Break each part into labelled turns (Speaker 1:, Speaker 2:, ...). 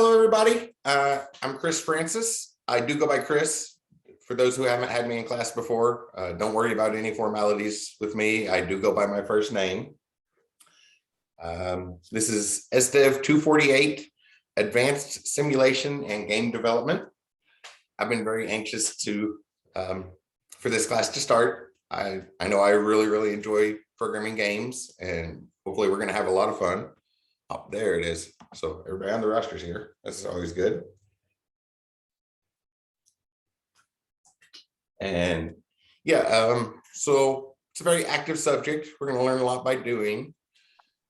Speaker 1: Hello, everybody. I'm Chris Francis. I do go by Chris. For those who haven't had me in class before, don't worry about any formalities with me. I do go by my first name. This is SDEV 248, Advanced Simulation and Game Development. I've been very anxious to for this class to start. I know I really enjoy programming games, and hopefully we're going to have a lot of fun. Oh, there it is. So everybody on the roster's here. This is always good. And yeah, so it's a very active subject. We're going to learn a lot by doing.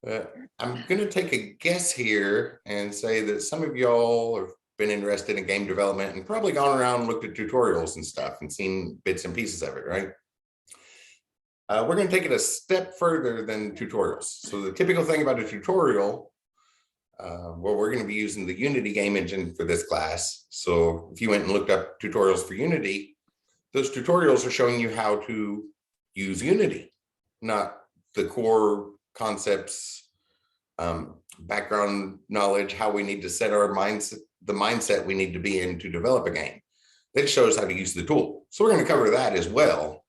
Speaker 1: I'm going to take a guess here and say that some of y'all have been interested in game development and probably gone around and looked at tutorials and stuff and seen bits and pieces of it, right? We're going to take it a step further than tutorials. So the typical thing about a tutorial, well, we're going to be using the Unity game engine for this class. So if you went and looked up tutorials for Unity, those tutorials are showing you how to use Unity, not the core concepts, background knowledge, how we need to set our mindset, the mindset we need to be in to develop a game. That shows how to use the tool. So we're going to cover that as well.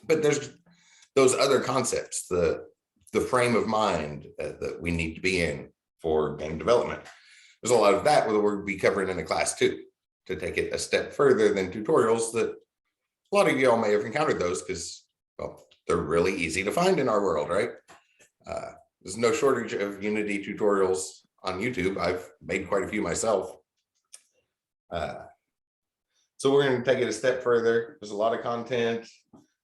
Speaker 1: But there's those other concepts, the frame of mind that we need to be in for game development. There's a lot of that we'll be covering in the class too, to take it a step further than tutorials that a lot of y'all may have encountered those because, well, they're really easy to find in our world, right? There's no shortage of Unity tutorials on YouTube. I've made quite a few myself. So we're going to take it a step further. There's a lot of content.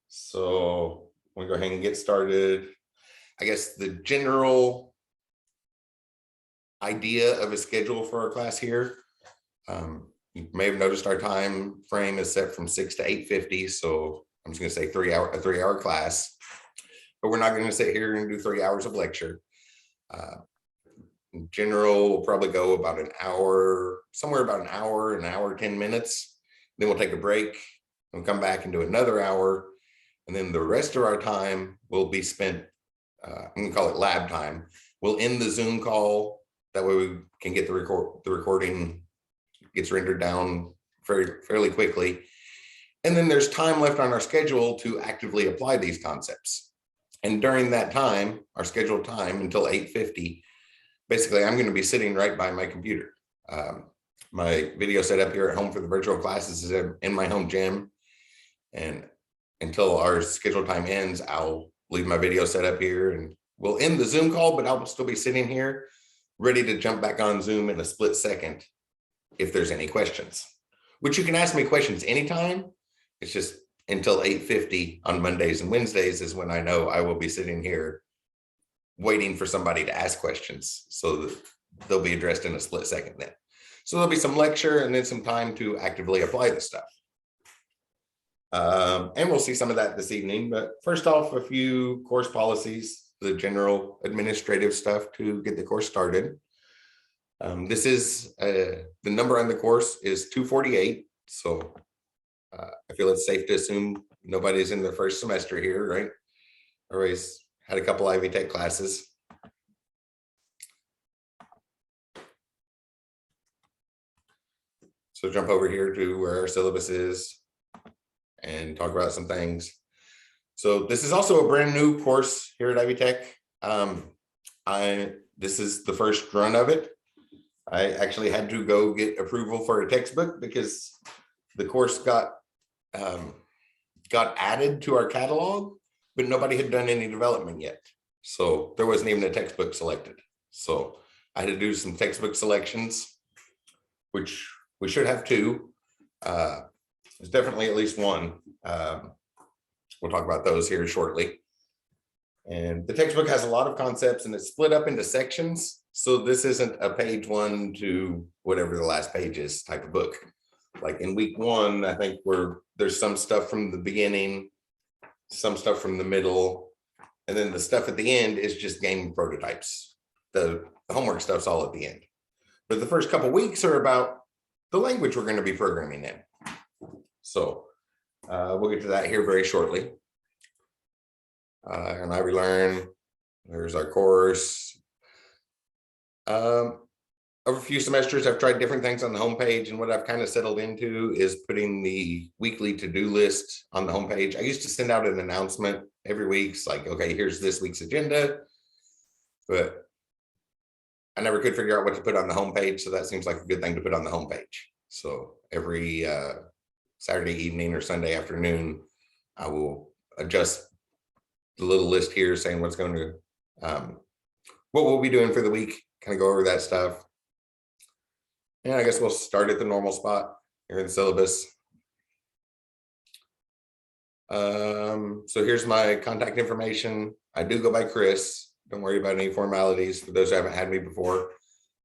Speaker 1: So we'll go ahead and get started. I guess the general idea of a schedule for our class here. You may have noticed our time frame is set from 6 to 8:50. So I'm just going to say a 3-hour class, but we're not going to sit here and do 3 hours of lecture. In general, we'll probably go about an hour, somewhere about an hour, 10 minutes. Then we'll take a break and come back and do another hour. And then the rest of our time will be spent, I'm going to call it lab time. We'll end the Zoom call. That way we can get the recording gets rendered down fairly quickly. And then there's time left on our schedule to actively apply these concepts. And during that time, our scheduled time until 8:50, basically I'm going to be sitting right by my computer. My video setup here at home for the virtual classes is in my home gym. And until our scheduled time ends, I'll leave my video set up here and we'll end the Zoom call, but I'll still be sitting here ready to jump back on Zoom in a split second if there's any questions, which you can ask me questions anytime. It's just until 8:50 on Mondays and Wednesdays is when I know I will be sitting here waiting for somebody to ask questions. So that they'll be addressed in a split second then. So there'll be some lecture and then some time to actively apply the stuff. And we'll see some of that this evening, but first off, a few course policies, the general administrative stuff to get the course started. This is the number on the course is 248. So I feel it's safe to assume nobody's in their first semester here, right? Always had a couple Ivy Tech classes. So jump over here to where our syllabus is and talk about some things. So this is also a brand new course here at Ivy Tech. This is the first run of it. I actually had to go get approval for a textbook because the course got added to our catalog, but nobody had done any development yet. So there wasn't even a textbook selected. So I had to do some textbook selections, which we should have two. There's definitely at least one. We'll talk about those here shortly. And the textbook has a lot of concepts and it's split up into sections. So this isn't a page 1 to whatever the last page is type of book. Like in week 1, I think there's some stuff from the beginning, some stuff from the middle, and then the stuff at the end is just game prototypes. The homework stuff's all at the end. But the first couple weeks are about the language we're going to be programming in. So we'll get to that here very shortly. And I relearn, there's our course. over a few semesters, I've tried different things on the homepage, and what I've kind of settled into is putting the weekly to-do list on the homepage. I used to send out an announcement every week. It's like, okay, here's this week's agenda, but I never could figure out what to put on the homepage. So that seems like a good thing to put on the homepage. So every Saturday evening or Sunday afternoon, I will adjust the little list here saying what's going to, what we'll be doing for the week, kind of go over that stuff. And I guess we'll start at the normal spot here in the syllabus. So here's my contact information. I do go by Chris. Don't worry about any formalities for those who haven't had me before.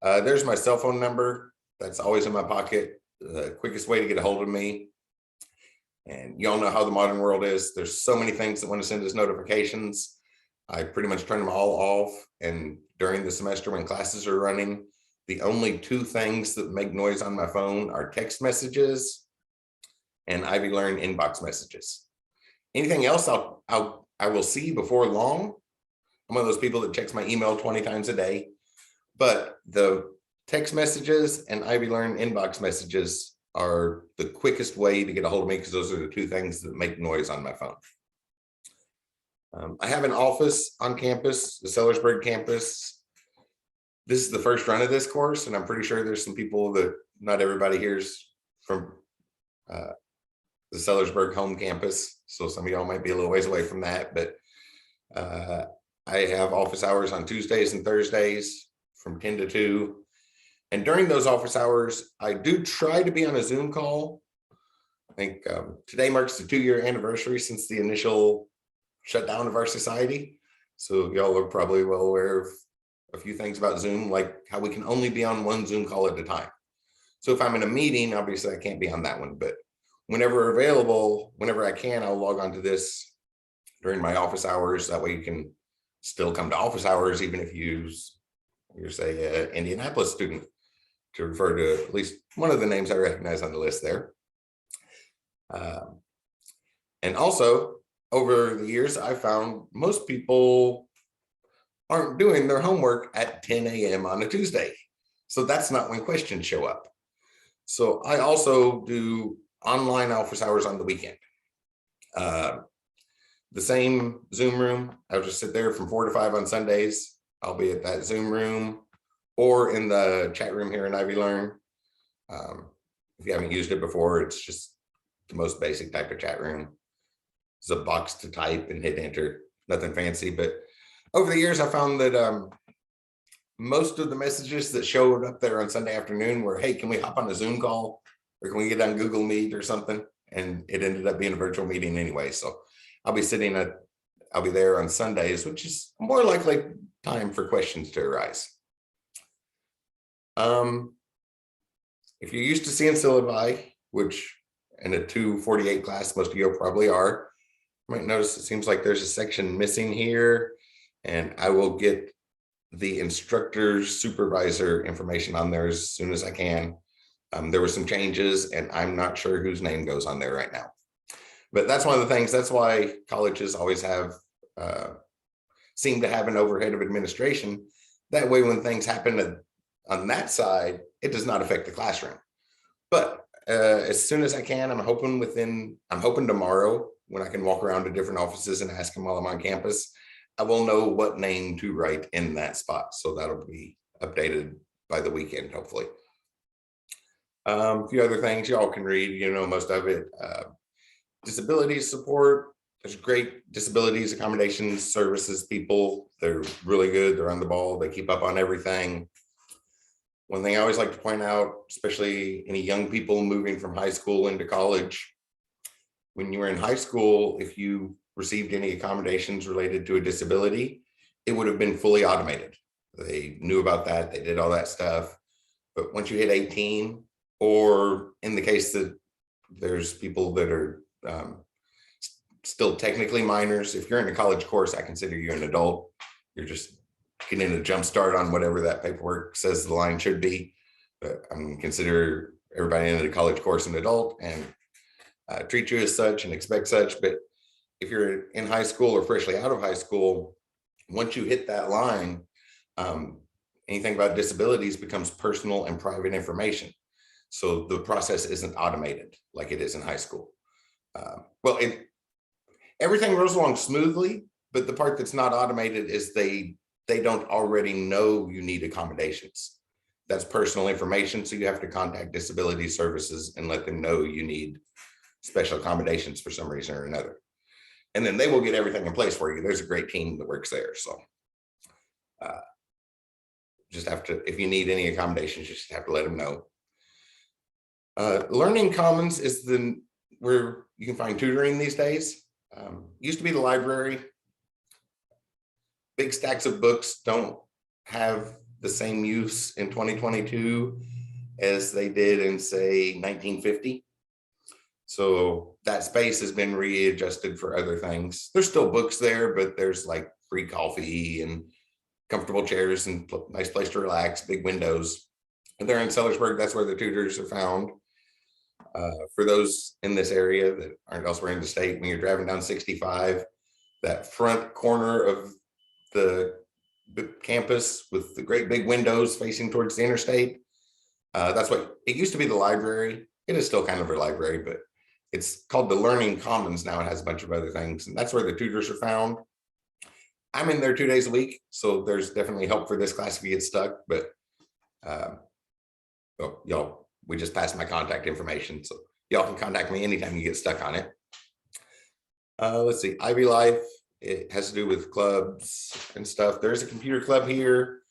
Speaker 1: There's my cell phone number. That's always in my pocket. The quickest way to get a hold of me. And y'all know how the modern world is. There's so many things that want to send us notifications. I pretty much turn them all off. And during the semester when classes are running, the only two things that make noise on my phone are text messages and Ivy Learn inbox messages. Anything else I will see before long. I'm one of those people that checks my email 20 times a day, but the text messages and Ivy Learn inbox messages are the quickest way to get a hold of me because those are the two things that make noise on my phone. I have an office on campus, the Sellersburg campus. This is the first run of this course, and I'm pretty sure there's some people that not everybody here's from the Sellersburg home campus. So some of y'all might be a little ways away from that, but I have office hours on Tuesdays and Thursdays from 10 to 2. And during those office hours, I do try to be on a Zoom call. I think today marks the 2-year anniversary since the initial shutdown of our society. So y'all are probably well aware of a few things about Zoom, like how we can only be on one Zoom call at a time. So if I'm in a meeting, obviously I can't be on that one, but whenever available, whenever I can, I'll log on to this during my office hours. That way you can still come to office hours, even if you're say an Indianapolis student, to refer to at least one of the names I recognize on the list there. And also over the years, I found most people aren't doing their homework at 10 a.m. on a Tuesday. So that's not when questions show up. So I also do online office hours on the weekend. The same Zoom room, I'll just sit there from 4 to 5 on Sundays. I'll be at that Zoom room or in the chat room here in Ivy Learn. If you haven't used it before, it's just the most basic type of chat room. It's a box to type and hit enter, nothing fancy. But over the years, I found that most of the messages that showed up there on Sunday afternoon were, hey, can we hop on a Zoom call? Or can we get on Google Meet or something? And it ended up being a virtual meeting anyway. So I'll be there on Sundays, which is more likely time for questions to arise. If you're used to seeing syllabi, which in a 248 class, most of you probably are, you might notice it seems like there's a section missing here, and I will get the instructor supervisor information on there as soon as I can. There were some changes, and I'm not sure whose name goes on there right now. But that's one of the things, that's why colleges always have, seem to have an overhead of administration. That way, when things happen on that side, it does not affect the classroom. But as soon as I can, I'm hoping tomorrow when I can walk around to different offices and ask them while I'm on campus, I will know what name to write in that spot. So that'll be updated by the weekend, hopefully. A few other things y'all can read, you know, most of it. Disability support. There's great disabilities accommodations services people. They're really good. They're on the ball. They keep up on everything. One thing I always like to point out, especially any young people moving from high school into college, when you were in high school, if you received any accommodations related to a disability, it would have been fully automated. They knew about that. They did all that stuff. But once you hit 18, or in the case that there's people that are still technically minors, if you're in a college course, I consider you an adult. You're just getting a jump start on whatever that paperwork says the line should be. But I'm going to consider everybody in the college course an adult and treat you as such and expect such. But if you're in high school or freshly out of high school, once you hit that line, anything about disabilities becomes personal and private information. So the process isn't automated like it is in high school. Well, everything rolls along smoothly, but the part that's not automated is they don't already know you need accommodations. That's personal information, so you have to contact disability services and let them know you need special accommodations for some reason or another. And then they will get everything in place for you. There's a great team that works there. So just have to, if you need any accommodations, you just have to let them know. Learning Commons is where you can find tutoring these days. Used to be the library. Big stacks of books don't have the same use in 2022 as they did in, say, 1950. So that space has been readjusted for other things. There's still books there, but there's like free coffee and comfortable chairs and nice place to relax, big windows. And they're in Sellersburg. That's where the tutors are found. For those in this area that aren't elsewhere in the state, when you're driving down 65, that front corner of the campus with the great big windows facing towards the interstate, that's what it used to be, the library. It is still kind of a library, but it's called the Learning Commons now. It has a bunch of other things, and that's where the tutors are found. I'm in there 2 days a week, so there's definitely help for this class if you get stuck, but well, y'all, we just passed my contact information, so y'all can contact me anytime you get stuck on it. Let's see, Ivy Life, it has to do with clubs and stuff. There's a computer club here.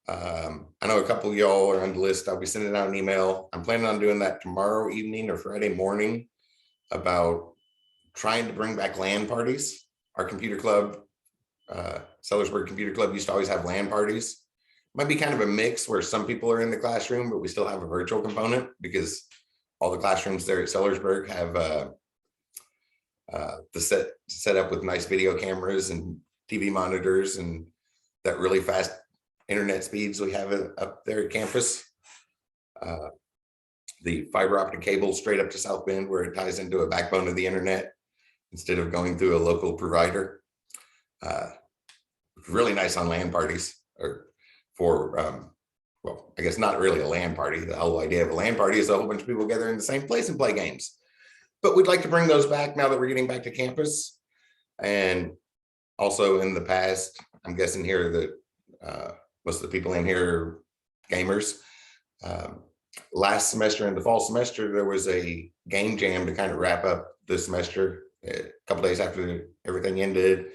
Speaker 1: I know a couple of y'all are on the list. I'll be sending out an email. I'm planning on doing that tomorrow evening or Friday morning about trying to bring back LAN parties. Our computer club, Sellersburg Computer Club, used to always have LAN parties. Might be kind of a mix where some people are in the classroom, but we still have a virtual component because all the classrooms there at Sellersburg have the set up with nice video cameras and TV monitors and that really fast internet speeds we have up there at campus. The fiber optic cable straight up to South Bend where it ties into a backbone of the internet instead of going through a local provider. Really nice on LAN parties, or for, well, I guess not really a LAN party. The whole idea of a LAN party is a whole bunch of people gather in the same place and play games. But we'd like to bring those back now that we're getting back to campus. And also in the past, I'm guessing here that most of the people in here are gamers. Last semester and the fall semester, there was a game jam to kind of wrap up the semester a couple days after everything ended,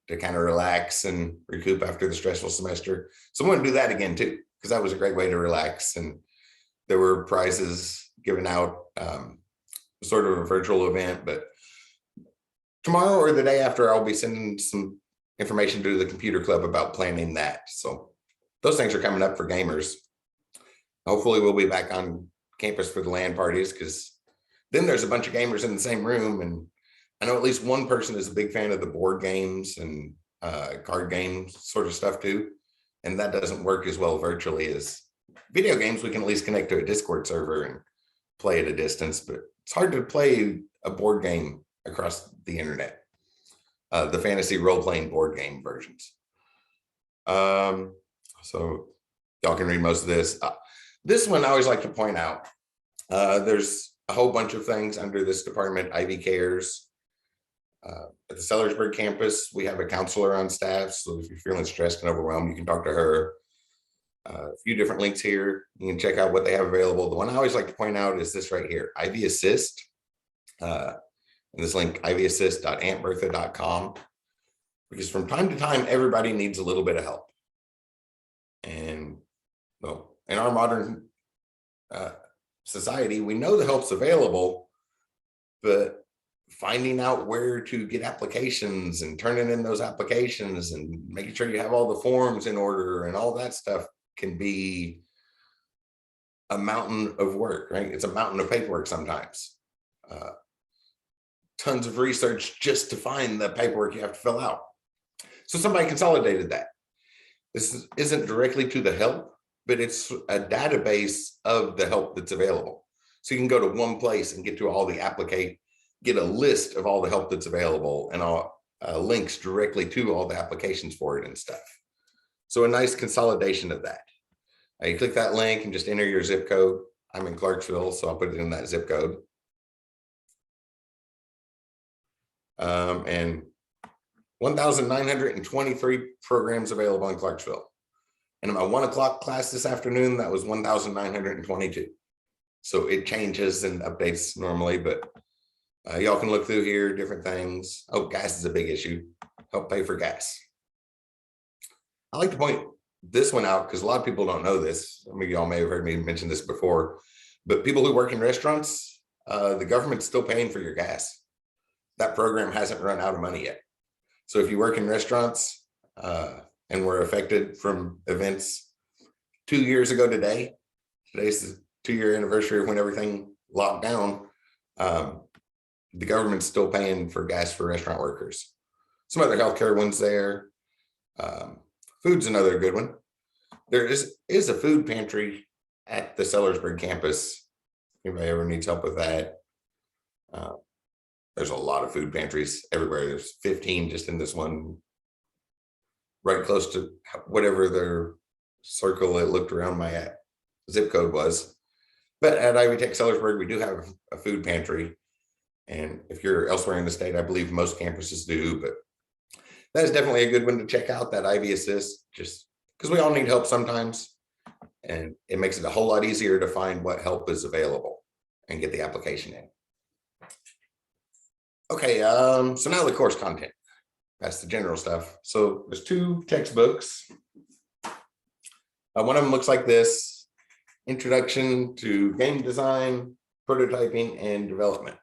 Speaker 1: to kind of relax and recoup after the stressful semester. So I'm going to do that again too, because that was a great way to relax. And there were prizes given out, sort of a virtual event, but tomorrow or the day after, I'll be sending some information to the computer club about planning that. So those things are coming up for gamers. Hopefully we'll be back on campus for the LAN parties, because then there's a bunch of gamers in the same room. And I know at least one person is a big fan of the board games and card games sort of stuff too. And that doesn't work as well virtually as video games. We can at least connect to a Discord server and play at a distance, but it's hard to play a board game across the internet. The fantasy role-playing board game versions. So y'all can read most of this. This one I always like to point out. There's a whole bunch of things under this department. Ivy Cares. At the Sellersburg campus, we have a counselor on staff. So if you're feeling stressed and overwhelmed, you can talk to her. A few different links here. You can check out what they have available. The one I always like to point out is this right here, Ivy Assist. And this link, ivyassist.auntbertha.com, because from time to time, everybody needs a little bit of help. And well, in our modern society, we know the help's available, but finding out where to get applications and turning in those applications and making sure you have all the forms in order and all that stuff can be a mountain of work, right? It's a mountain of paperwork sometimes. Tons of research just to find the paperwork you have to fill out. So somebody consolidated that. This isn't directly to the help, but it's a database of the help that's available. So you can go to one place and get to all the get a list of all the help that's available and all links directly to all the applications for it and stuff. So a nice consolidation of that. You click that link and just enter your zip code. I'm in Clarksville, so I'll put it in that zip code. And 1,923 programs available in Clarksville. And in my 1 o'clock class this afternoon, that was 1,922. So it changes and updates normally, but y'all can look through here, different things. Oh, gas is a big issue. Help pay for gas. I like to point this one out because a lot of people don't know this. I mean, y'all may have heard me mention this before, but people who work in restaurants, the government's still paying for your gas. That program hasn't run out of money yet. So if you work in restaurants and were affected from events 2 years ago today, today's the 2-year anniversary of when everything locked down, the government's still paying for gas for restaurant workers. Some other healthcare ones there. Food's another good one. There is a food pantry at the Sellersburg campus. Anybody ever needs help with that? There's a lot of food pantries everywhere. There's 15 just in this one, right close to whatever their circle it looked around my zip code was. But at Ivy Tech Sellersburg, we do have a food pantry. And if you're elsewhere in the state, I believe most campuses do, but that is definitely a good one to check out, that Ivy Assist, just because we all need help sometimes. And it makes it a whole lot easier to find what help is available and get the application in. Okay, so now the course content. That's the general stuff. So there's 2 textbooks. One of them looks like this: Introduction to Game Design, Prototyping, and Development.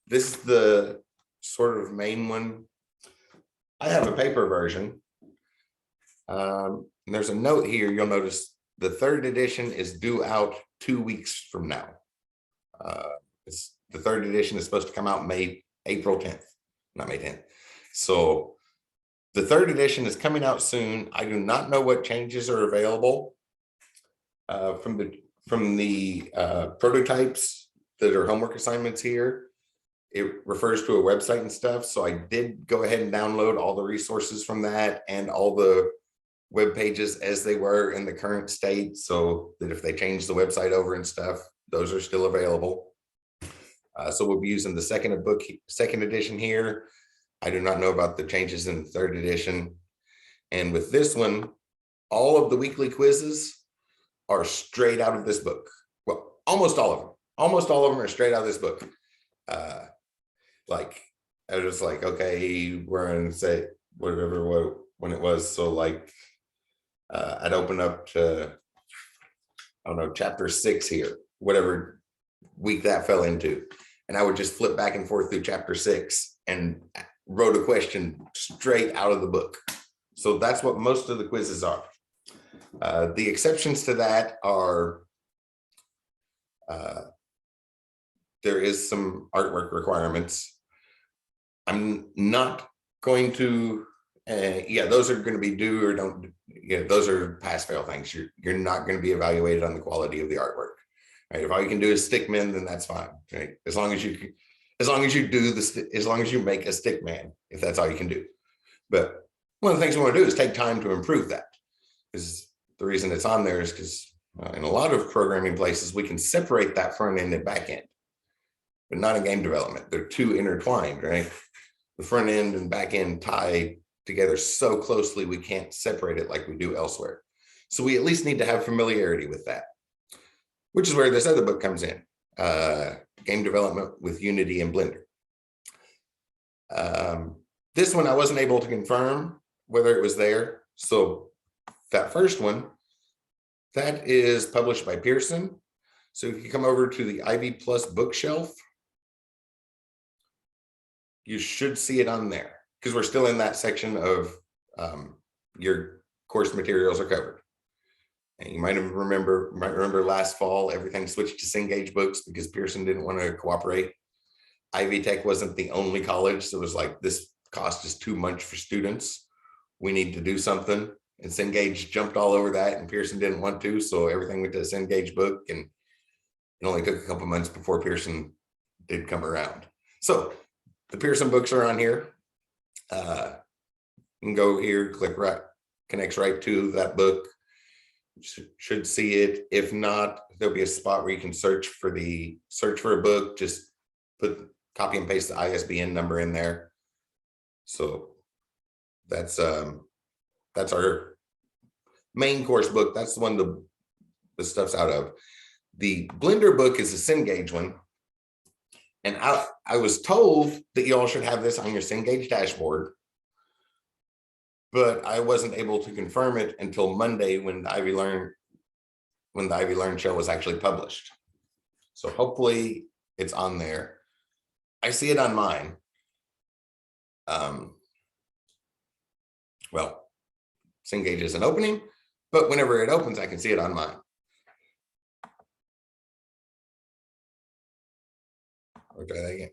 Speaker 1: This is the sort of main one. I have a paper version. And there's a note here. You'll notice the 3rd edition is due out 2 weeks from now. The 3rd edition is supposed to come out April 10th, not May 10th. So the 3rd edition is coming out soon. I do not know what changes are available from the prototypes that are homework assignments here. It refers to a website and stuff. So I did go ahead and download all the resources from that and all the web pages as they were in the current state, so that if they change the website over and stuff, those are still available. So we'll be using the second edition here. I do not know about the changes in the 3rd edition. And with this one, all of the weekly quizzes are straight out of this book. Well, almost all of them. Almost all of them are straight out of this book. Like, I was just like, okay, we're going to say whatever when it was. So like, I'd open up to, I don't know, chapter 6 here, whatever week that fell into. And I would just flip back and forth through chapter 6 and wrote a question straight out of the book. So that's what most of the quizzes are. The exceptions to that are, there is some artwork requirements. I'm not going to, yeah, those are going to be do or don't, yeah, those are pass-fail things. You're not going to be evaluated on the quality of the artwork. Right? If all you can do is stick men, then that's fine. Right? As long as you make a stick man, if that's all you can do. But one of the things we want to do is take time to improve that. Because the reason it's on there is because in a lot of programming places, we can separate that front end and back end, but not in game development. They're too intertwined, right? The front end and back end tie together so closely, we can't separate it like we do elsewhere. So we at least need to have familiarity with that, which is where this other book comes in, Game Development with Unity and Blender. This one, I wasn't able to confirm whether it was there. So that first one, that is published by Pearson. So if you come over to the Ivy Plus bookshelf, you should see it on there because we're still in that section of your course materials are covered. And you might remember last fall, everything switched to Cengage books because Pearson didn't want to cooperate. Ivy Tech wasn't the only college. So it was like, this cost is too much for students. We need to do something. And Cengage jumped all over that and Pearson didn't want to. So everything went to a Cengage book, and it only took a couple months before Pearson did come around. So the Pearson books are on here. You can go here, click right, connects right to that book. should see it. If not, there'll be a spot where you can search for a book. Just copy and paste the ISBN number in there. So that's our main course book. That's the one the stuff's out of. The Blender book is a Cengage one. And I was told that you all should have this on your Cengage dashboard, but I wasn't able to confirm it until Monday when the Ivy Learn show was actually published. So hopefully it's on there. I see it on mine. Well, Cengage isn't opening, but whenever it opens, I can see it on mine. Okay, that again.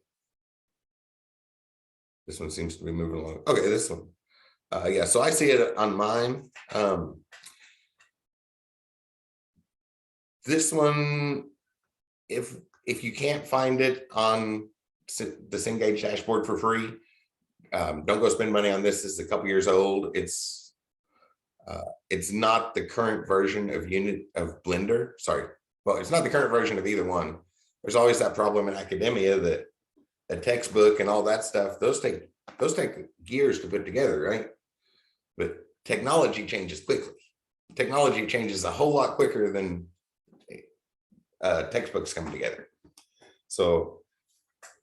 Speaker 1: This one seems to be moving along. Okay, this one. Yeah, so I see it on mine. This one, if you can't find it on the Cengage dashboard for free, don't go spend money on this. This is a couple years old. It's not the current version of Blender. Sorry. Well, it's not the current version of either one. There's always that problem in academia that a textbook and all that stuff, those take years to put together, right? But technology changes quickly. Technology changes a whole lot quicker than textbooks come together. So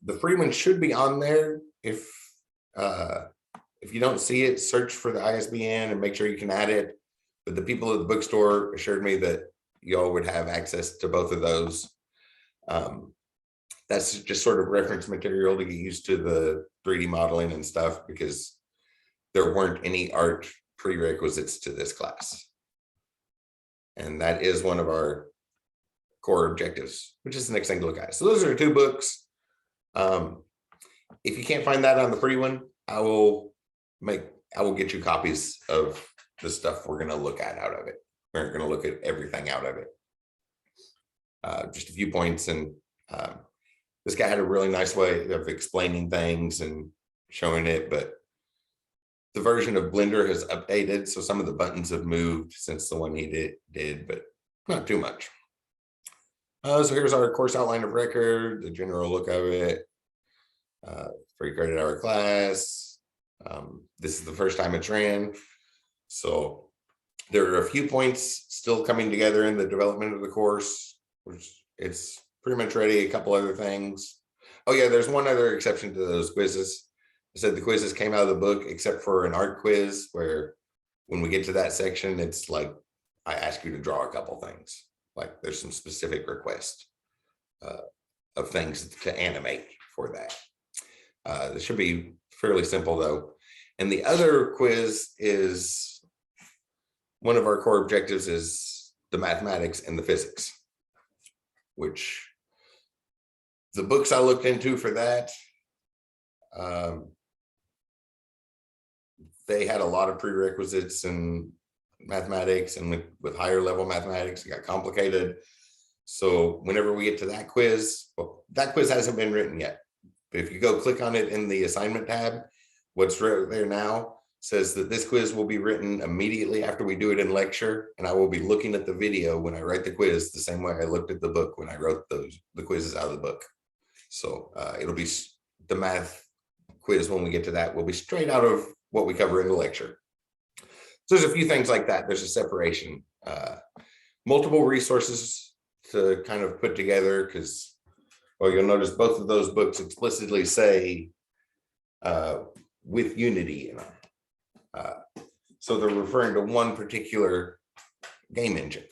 Speaker 1: the free one should be on there. If you don't see it, search for the ISBN and make sure you can add it. But the people at the bookstore assured me that y'all would have access to both of those. That's just sort of reference material to get used to the 3D modeling and stuff, because there weren't any art prerequisites to this class. And that is one of our core objectives, which is the next thing to look at. So those are 2 books. If you can't find that on the free one, I will get you copies of the stuff we're going to look at out of it. We're going to look at everything out of it. Just a few points, and this guy had a really nice way of explaining things and showing it, but the version of Blender has updated, so some of the buttons have moved since the one he did, but not too much. So here's our course outline of record, the general look of it, 3 credit hour class. This is the first time it's ran, so there are a few points still coming together in the development of the course, which it's pretty much ready. A couple other things. Oh yeah, there's one other exception to those quizzes. I said the quizzes came out of the book, except for an art quiz, where when we get to that section, it's like I ask you to draw a couple things. Like there's some specific request of things to animate for that. This should be fairly simple though. And the other quiz is one of our core objectives is the mathematics and the physics, which the books I looked into for that, they had a lot of prerequisites in mathematics, and with higher level mathematics, it got complicated. So whenever we get to that quiz, well, that quiz hasn't been written yet. But if you go click on it in the assignment tab, what's right there now says that this quiz will be written immediately after we do it in lecture, and I will be looking at the video when I write the quiz the same way I looked at the book when I wrote the quizzes out of the book. So it'll be the math quiz when we get to that will be straight out of what we cover in the lecture. So there's a few things like that. There's a separation, multiple resources to kind of put together, because, well, you'll notice both of those books explicitly say with Unity in them. So they're referring to one particular game engine.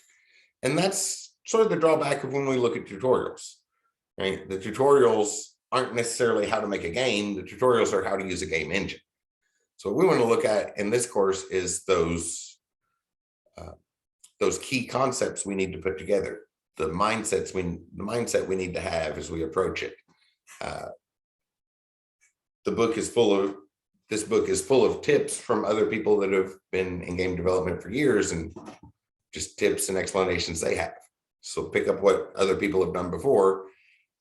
Speaker 1: And that's sort of the drawback of when we look at tutorials, right? The tutorials aren't necessarily how to make a game. The tutorials are how to use a game engine. So what we want to look at in this course is those key concepts we need to put together, the mindset we need to have as we approach it. This book is full of tips from other people that have been in game development for years, and just tips and explanations they have. So pick up what other people have done before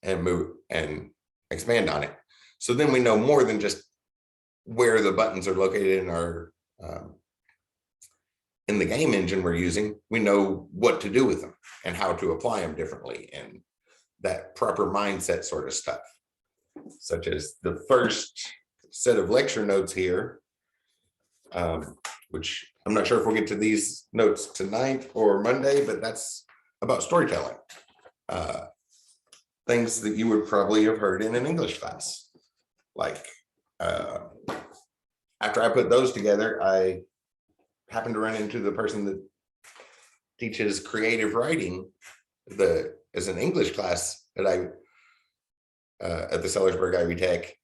Speaker 1: and move and expand on it. So then we know more than just where the buttons are located in in the game engine we're using, we know what to do with them and how to apply them differently, and that proper mindset sort of stuff, such as the first set of lecture notes here, which I'm not sure if we'll get to these notes tonight or Monday, but that's about storytelling. Things that you would probably have heard in an English class. Like after I put those together, I happened to run into the person that teaches creative writing as an English class at the Sellersburg Ivy Tech.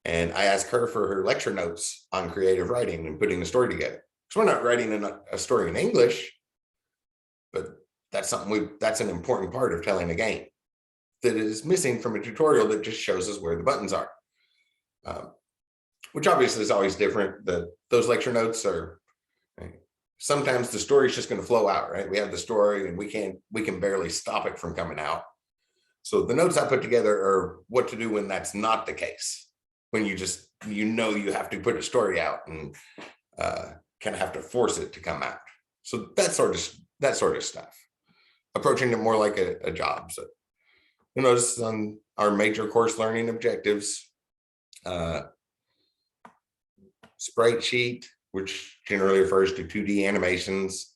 Speaker 1: And I asked her for her lecture notes on creative writing and putting the story together. So we're not writing a story in English, but that's an important part of telling a game that is missing from a tutorial that just shows us where the buttons are, which obviously is always different. Those lecture notes are, sometimes the story is just going to flow out, right? We have the story and we can barely stop it from coming out. So the notes I put together are what to do when that's not the case, when you have to put a story out and kind of have to force it to come out. So that sort of stuff, approaching it more like a job. So you'll notice on our major course learning objectives, sprite sheet, which generally refers to 2D animations.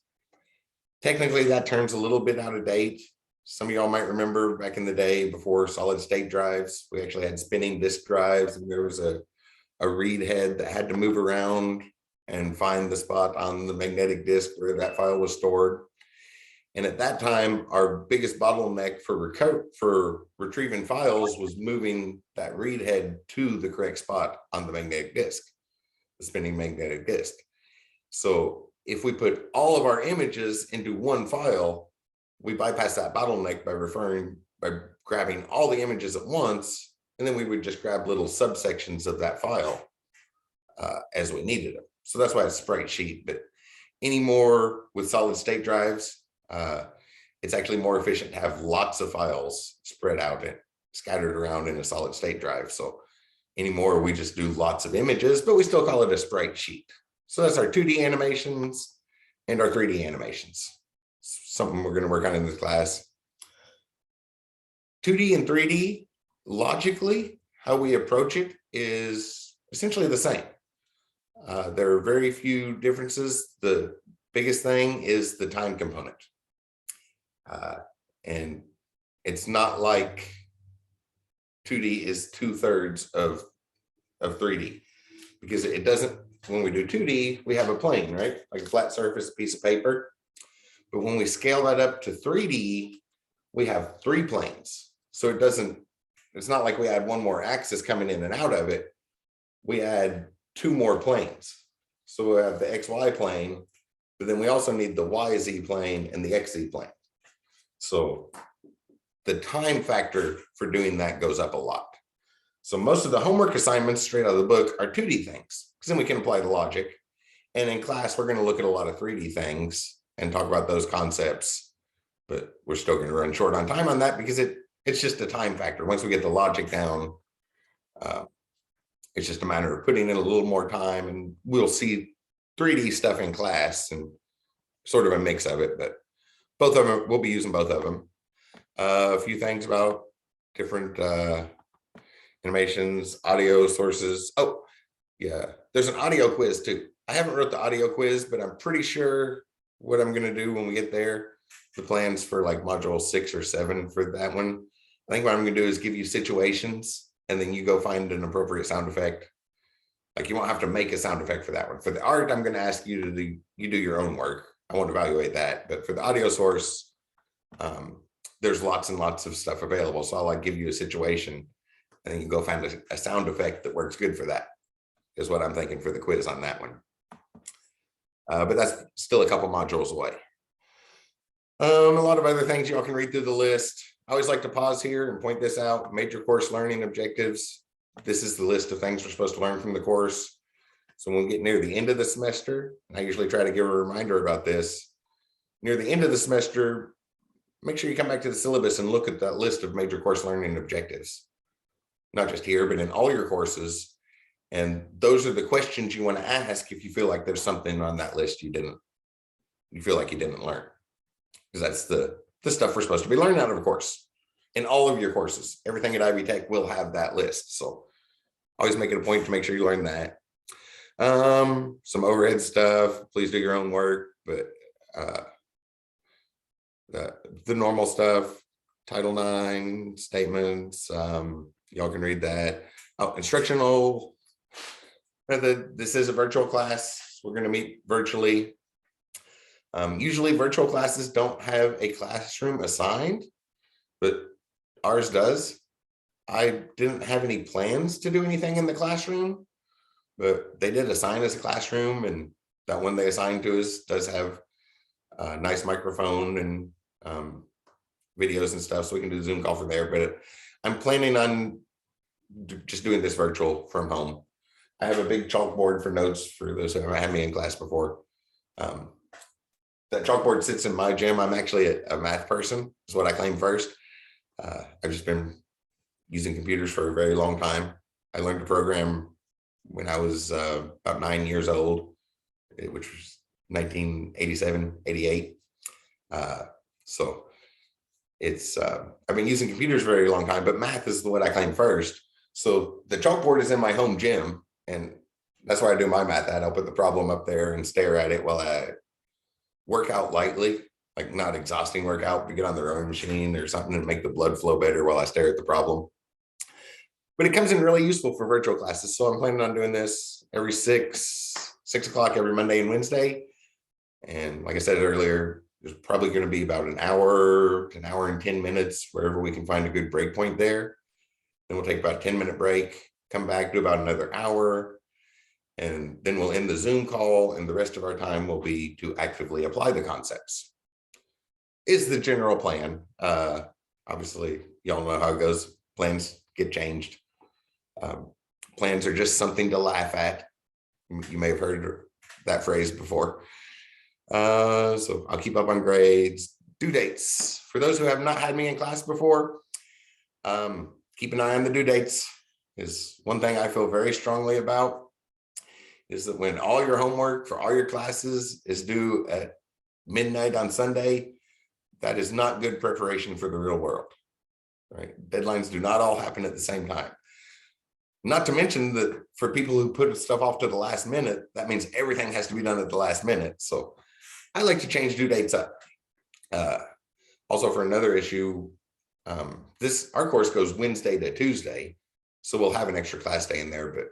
Speaker 1: Technically, that term's a little bit out of date. Some of y'all might remember back in the day before solid state drives, we actually had spinning disk drives, and there was a read head that had to move around and find the spot on the magnetic disk where that file was stored. And at that time, our biggest bottleneck for retrieving files was moving that read head to the correct spot on the magnetic disk, the spinning magnetic disk. So if we put all of our images into one file, we bypass that bottleneck by grabbing all the images at once, and then we would just grab little subsections of that file as we needed them. So that's why it's sprite sheet. But anymore with solid state drives, it's actually more efficient to have lots of files spread out and scattered around in a solid state drive. So anymore, we just do lots of images, but we still call it a sprite sheet. So that's our 2D animations and our 3D animations. Something we're going to work on in this class. 2D and 3D, logically, how we approach it is essentially the same. There are very few differences. The biggest thing is the time component. And it's not like 2D is 2/3 of 3D, because it doesn't, when we do 2D, we have a plane, right? Like a flat surface, piece of paper. But when we scale that up to 3D, we have 3 planes. So it's not like we add one more axis coming in and out of it. We add 2 more planes. So we have the XY plane, but then we also need the YZ plane and the XZ plane. So the time factor for doing that goes up a lot. So most of the homework assignments straight out of the book are 2D things, because then we can apply the logic. And in class, we're going to look at a lot of 3D things and talk about those concepts, but we're still going to run short on time on that because it's just a time factor. Once we get the logic down, it's just a matter of putting in a little more time, and we'll see 3D stuff in class and sort of a mix of it, but both of them, we'll be using both of them. A few things about different animations, audio sources. Oh, yeah, there's an audio quiz too. I haven't wrote the audio quiz, but I'm pretty sure what I'm going to do when we get there, the plans for like module 6 or 7 for that one. I think what I'm going to do is give you situations, and then you go find an appropriate sound effect. Like, you won't have to make a sound effect for that one. For the art, I'm going to ask you to do your own work. I won't evaluate that. But for the audio source, there's lots and lots of stuff available. So I'll like give you a situation, and then you go find a sound effect that works good for that, is what I'm thinking for the quiz on that one. But that's still a couple modules away. A lot of other things y'all can read through the list. I always like to pause here and point this out. Major course learning objectives. This is the list of things we're supposed to learn from the course. So when we get near the end of the semester, and I usually try to give a reminder about this, near the end of the semester, make sure you come back to the syllabus and look at that list of major course learning objectives. Not just here, but in all your courses. And those are the questions you want to ask if you feel like there's something on that list you didn't you feel like you didn't learn, because that's the stuff we're supposed to be learning out of a course. In all of your courses, everything at Ivy Tech will have that list. So always make it a point to make sure you learn that. Some overhead stuff, please do your own work, but the normal stuff, Title IX statements, y'all can read that. Oh, instructional method. This is a virtual class. We're going to meet virtually. Usually virtual classes don't have a classroom assigned, but ours does. I didn't have any plans to do anything in the classroom, but they did assign us a classroom, and that one they assigned to us does have a nice microphone and videos and stuff, so we can do a Zoom call from there. But I'm planning on just doing this virtual from home. I have a big chalkboard for notes for those who haven't had me in class before. That chalkboard sits in my gym. I'm actually a math person, is what I claim first. I've just been using computers for a very long time. I learned to program when I was about 9 years old, which was 1987, 88. So it's, I've been using computers for a very long time, but math is what I claim first. So the chalkboard is in my home gym, and that's where I do my math at. I'll put the problem up there and stare at it while I work out lightly, like not exhausting workout, to get on the rowing machine or something and make the blood flow better while I stare at the problem. But it comes in really useful for virtual classes. So I'm planning on doing this every 6 o'clock every Monday and Wednesday. And like I said earlier, there's probably going to be about an hour and 10 minutes, wherever we can find a good break point there. Then we'll take about a 10-minute break, come back, do about another hour, and then we'll end the Zoom call, and the rest of our time will be to actively apply the concepts. Is the general plan. Obviously, y'all know how it goes. Plans get changed. Plans are just something to laugh at. You may have heard that phrase before. So I'll keep up on grades. Due dates. For those who have not had me in class before, keep an eye on the due dates. Is one thing I feel very strongly about, is that when all your homework for all your classes is due at midnight on Sunday, that is not good preparation for the real world, right? Deadlines do not all happen at the same time. Not to mention that for people who put stuff off to the last minute, that means everything has to be done at the last minute. So I like to change due dates up. Also, for another issue, our course goes Wednesday to Tuesday, so we'll have an extra class day in there. But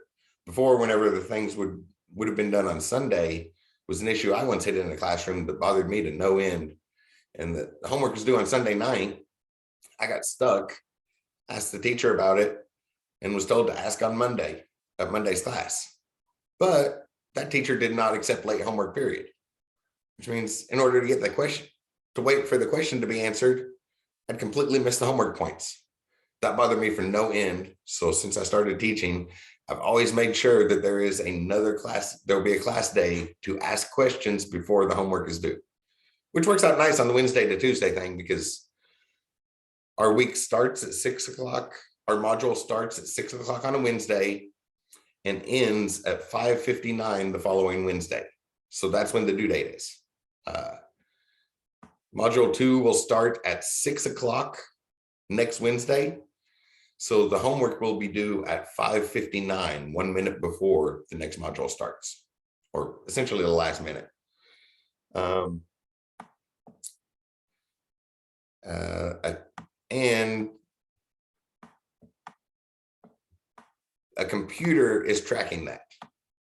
Speaker 1: before, whenever the things would have been done on Sunday, was an issue I once hit in a classroom that bothered me to no end. And the homework was due on Sunday night. I got stuck, asked the teacher about it, and was told to ask on Monday at Monday's class. But that teacher did not accept late homework, period. Which means in order to get the question, to wait for the question to be answered, I'd completely missed the homework points. That bothered me for no end. So since I started teaching, I've always made sure that there is another class, there'll be a class day to ask questions before the homework is due, which works out nice on the Wednesday to Tuesday thing, because our week starts at 6 o'clock. Our module starts at 6 o'clock on a Wednesday and ends at 5:59 the following Wednesday. So that's when the due date is. Module 2 will start at 6 o'clock next Wednesday. So the homework will be due at 5:59, 1 minute before the next module starts, or essentially the last minute. And a computer is tracking that.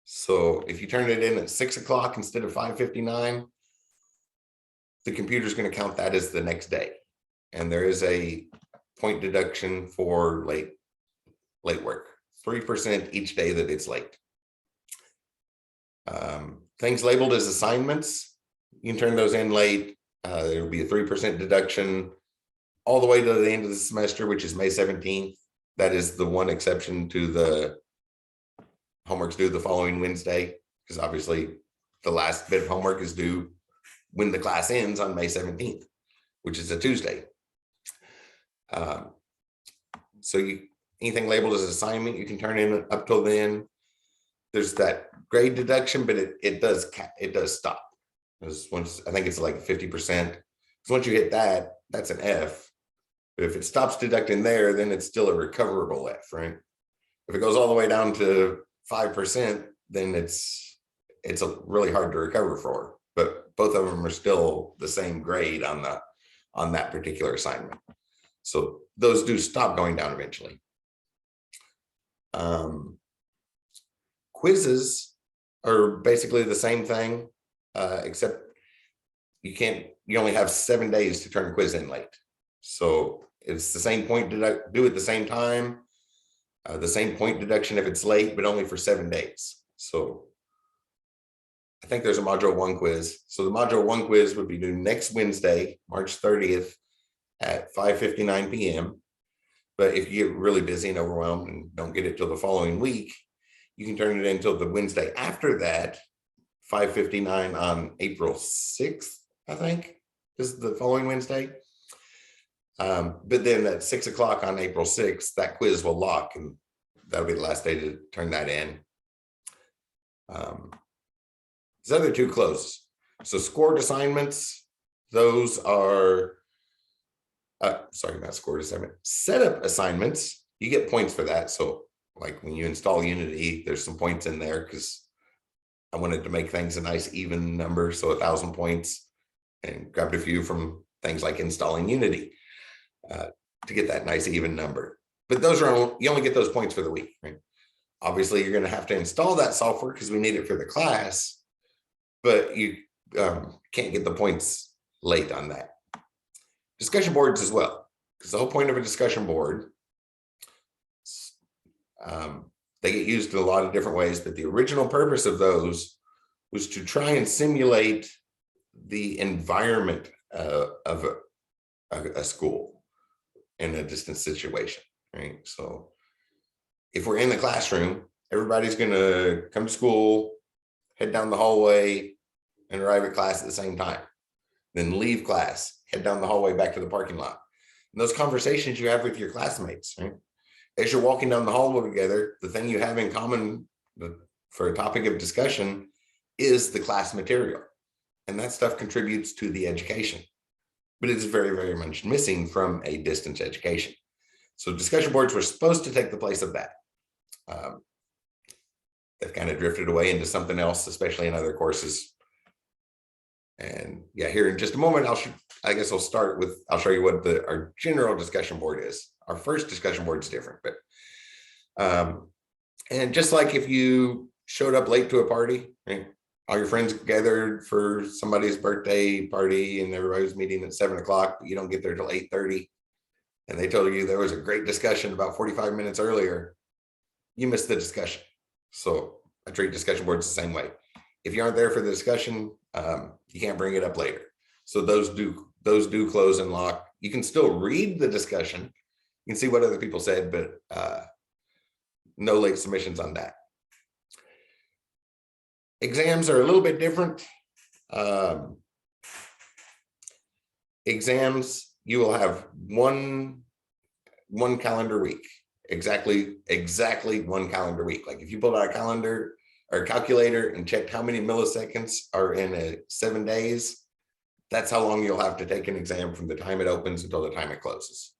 Speaker 1: So if you turn it in at 6 o'clock instead of 5:59, the computer's going to count that as the next day. And there is a point deduction for late work, 3% each day that it's late. Things labeled as assignments, you can turn those in late. There will be a 3% deduction all the way to the end of the semester, which is May 17th. That is the one exception to the homework's due the following Wednesday, because obviously the last bit of homework is due when the class ends on May 17th, which is a Tuesday. So anything labeled as assignment, you can turn in up till then. There's that grade deduction, but it does stop. Because once, I think it's like 50%. So once you hit that, that's an F. But if it stops deducting there, then it's still a recoverable F, right? If it goes all the way down to 5%, then it's really hard to recover for. But both of them are still the same grade on that particular assignment. So those do stop going down eventually. Quizzes are basically the same thing, except you only have 7 days to turn a quiz in late. So it's the same point to do at the same time, the same point deduction if it's late, but only for 7 days. So I think there's a module 1 quiz. So the module 1 quiz would be due next Wednesday, March 30th at 5:59 p.m. But if you get really busy and overwhelmed and don't get it till the following week, you can turn it in until the Wednesday after that, 5:59 on April 6th, I think, is the following Wednesday. But then at 6 o'clock on April 6th, that quiz will lock, and that'll be the last day to turn that in. These other 2 close. So scored assignments, those are, sorry, not scored assignment, setup assignments. You get points for that. So like when you install Unity, there's some points in there because I wanted to make things a nice even number. So 1,000 points, and grabbed a few from things like installing Unity to get that nice even number. But those are you only get those points for the week, right? Obviously, you're going to have to install that software because we need it for the class, but you can't get the points late on that. Discussion boards as well, because the whole point of a discussion board, they get used in a lot of different ways, but the original purpose of those was to try and simulate the environment of a school in a distance situation, right? So if we're in the classroom, everybody's going to come to school, head down the hallway, and arrive at class at the same time. Then leave class, head down the hallway back to the parking lot. And those conversations you have with your classmates, right? As you're walking down the hallway together, the thing you have in common for a topic of discussion is the class material. And that stuff contributes to the education. But it's very, very much missing from a distance education. So discussion boards were supposed to take the place of that. They've kind of drifted away into something else, especially in other courses. And yeah, here in just a moment, I guess I'll start with, I'll show you what our general discussion board is. Our first discussion board is different, but and just like if you showed up late to a party, right? All your friends gathered for somebody's birthday party and everybody's meeting at 7 o'clock, but you don't get there till 8:30. And they told you there was a great discussion about 45 minutes earlier. You missed the discussion. So I treat discussion boards the same way. If you aren't there for the discussion, you can't bring it up later. So those do close and lock. You can still read the discussion. You can see what other people said, but no late submissions on that. Exams are a little bit different. Exams, you will have one calendar week, exactly one calendar week. Like if you pulled out a calendar or a calculator and checked how many milliseconds are in 7 days, that's how long you'll have to take an exam from the time it opens until the time it closes.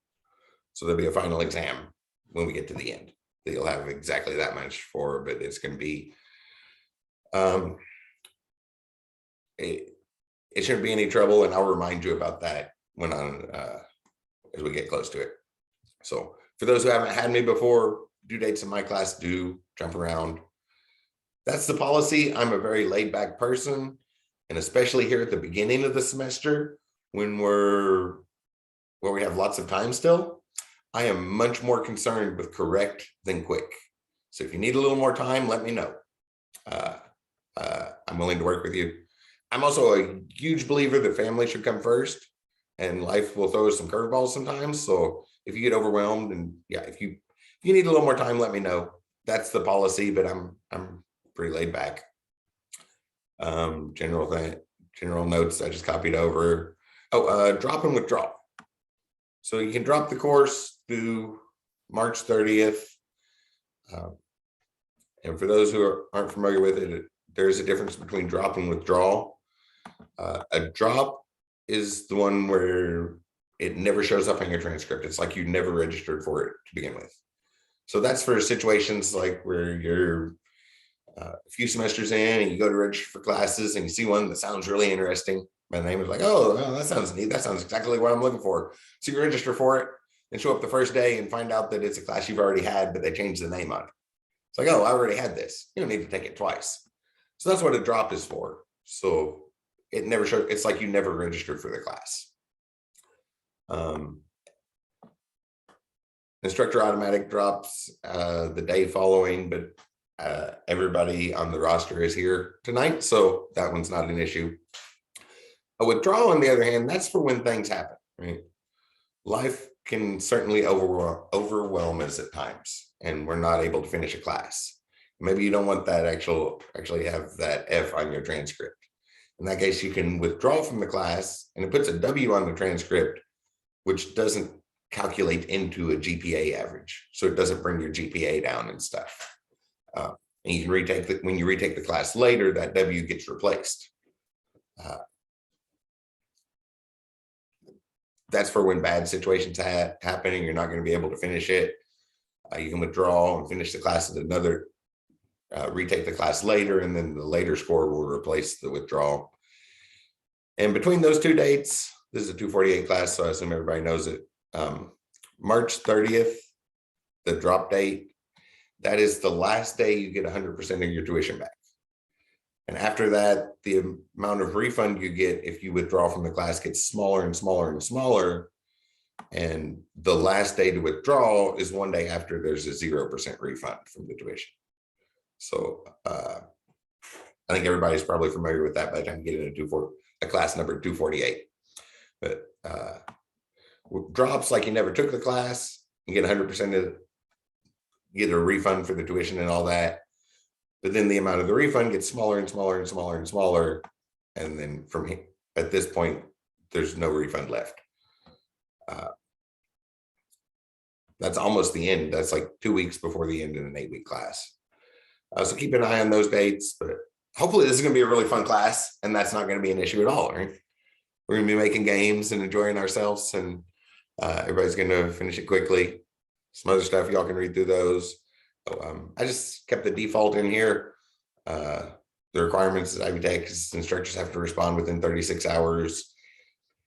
Speaker 1: So there'll be a final exam when we get to the end that you'll have exactly that much for, but it's going to be, it shouldn't be any trouble. And I'll remind you about that when as we get close to it. So for those who haven't had me before, due dates in my class do jump around. That's the policy. I'm a very laid back person. And especially here at the beginning of the semester, when we have lots of time still, I am much more concerned with correct than quick. So if you need a little more time, let me know. I'm willing to work with you. I'm also a huge believer that family should come first, and life will throw us some curveballs sometimes. So if you get overwhelmed, and yeah, if you need a little more time, let me know. That's the policy, but I'm pretty laid back. General notes I just copied over. Drop and withdraw. So you can drop the course through March 30th. And for those who aren't familiar with it, there's a difference between drop and withdrawal. A drop is the one where it never shows up on your transcript. It's like you never registered for it to begin with. So that's for situations like where you're a few semesters in and you go to register for classes and you see one that sounds really interesting. My name is like, oh, well, that sounds neat. That sounds exactly what I'm looking for. So you register for it and show up the first day and find out that it's a class you've already had, but they changed the name on it. It's like, oh, I already had this. You don't need to take it twice. So that's what a drop is for. So it never shows. It's like you never registered for the class. Instructor automatic drops the day following, but everybody on the roster is here tonight, so that one's not an issue. A withdrawal, on the other hand, that's for when things happen, right? Life can certainly overwhelm us at times, and we're not able to finish a class. Maybe you don't want that actually have that F on your transcript. In that case, you can withdraw from the class, and it puts a W on the transcript, which doesn't calculate into a GPA average. So it doesn't bring your GPA down and stuff. And you can retake when you retake the class later, that W gets replaced. That's for when bad situations happen and you're not going to be able to finish it. You can withdraw and finish the class at another, retake the class later, and then the later score will replace the withdrawal. And between those two dates, this is a 248 class, so I assume everybody knows it. March 30th, the drop date, that is the last day you get 100% of your tuition back. And after that, the amount of refund you get if you withdraw from the class gets smaller and smaller and smaller. And the last day to withdraw is one day after there's a 0% refund from the tuition. So I think everybody's probably familiar with that by the time you get into a class number 248. But drops like you never took the class, you get 100% of, get a refund for the tuition and all that. But then the amount of the refund gets smaller and smaller and smaller and smaller. And then from here, at this point, there's no refund left. That's almost the end. That's like 2 weeks before the end in an 8-week class. So keep an eye on those dates, but hopefully this is going to be a really fun class and that's not going to be an issue at all, right? We're going to be making games and enjoying ourselves, and everybody's going to finish it quickly. Some other stuff, y'all can read through those. So, I just kept the default in here. The requirements is Ivy Tech instructors have to respond within 36 hours.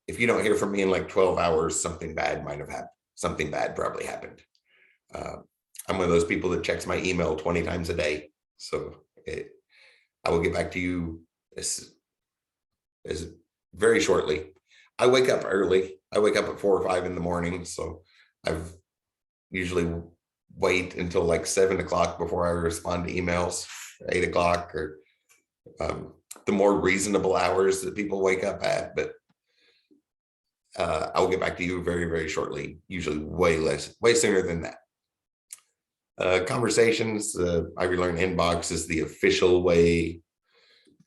Speaker 1: If you don't hear from me in like 12 hours, something bad might have happened. Something bad probably happened. I'm one of those people that checks my email 20 times a day. So I will get back to you as very shortly. I wake up early. I wake up at 4 or 5 in the morning. So I've usually wait until like 7 o'clock before I respond to emails, 8 o'clock, or the more reasonable hours that people wake up at. But I'll get back to you very, very shortly, usually way sooner than that. Conversations, Ivy Learn inbox is the official way.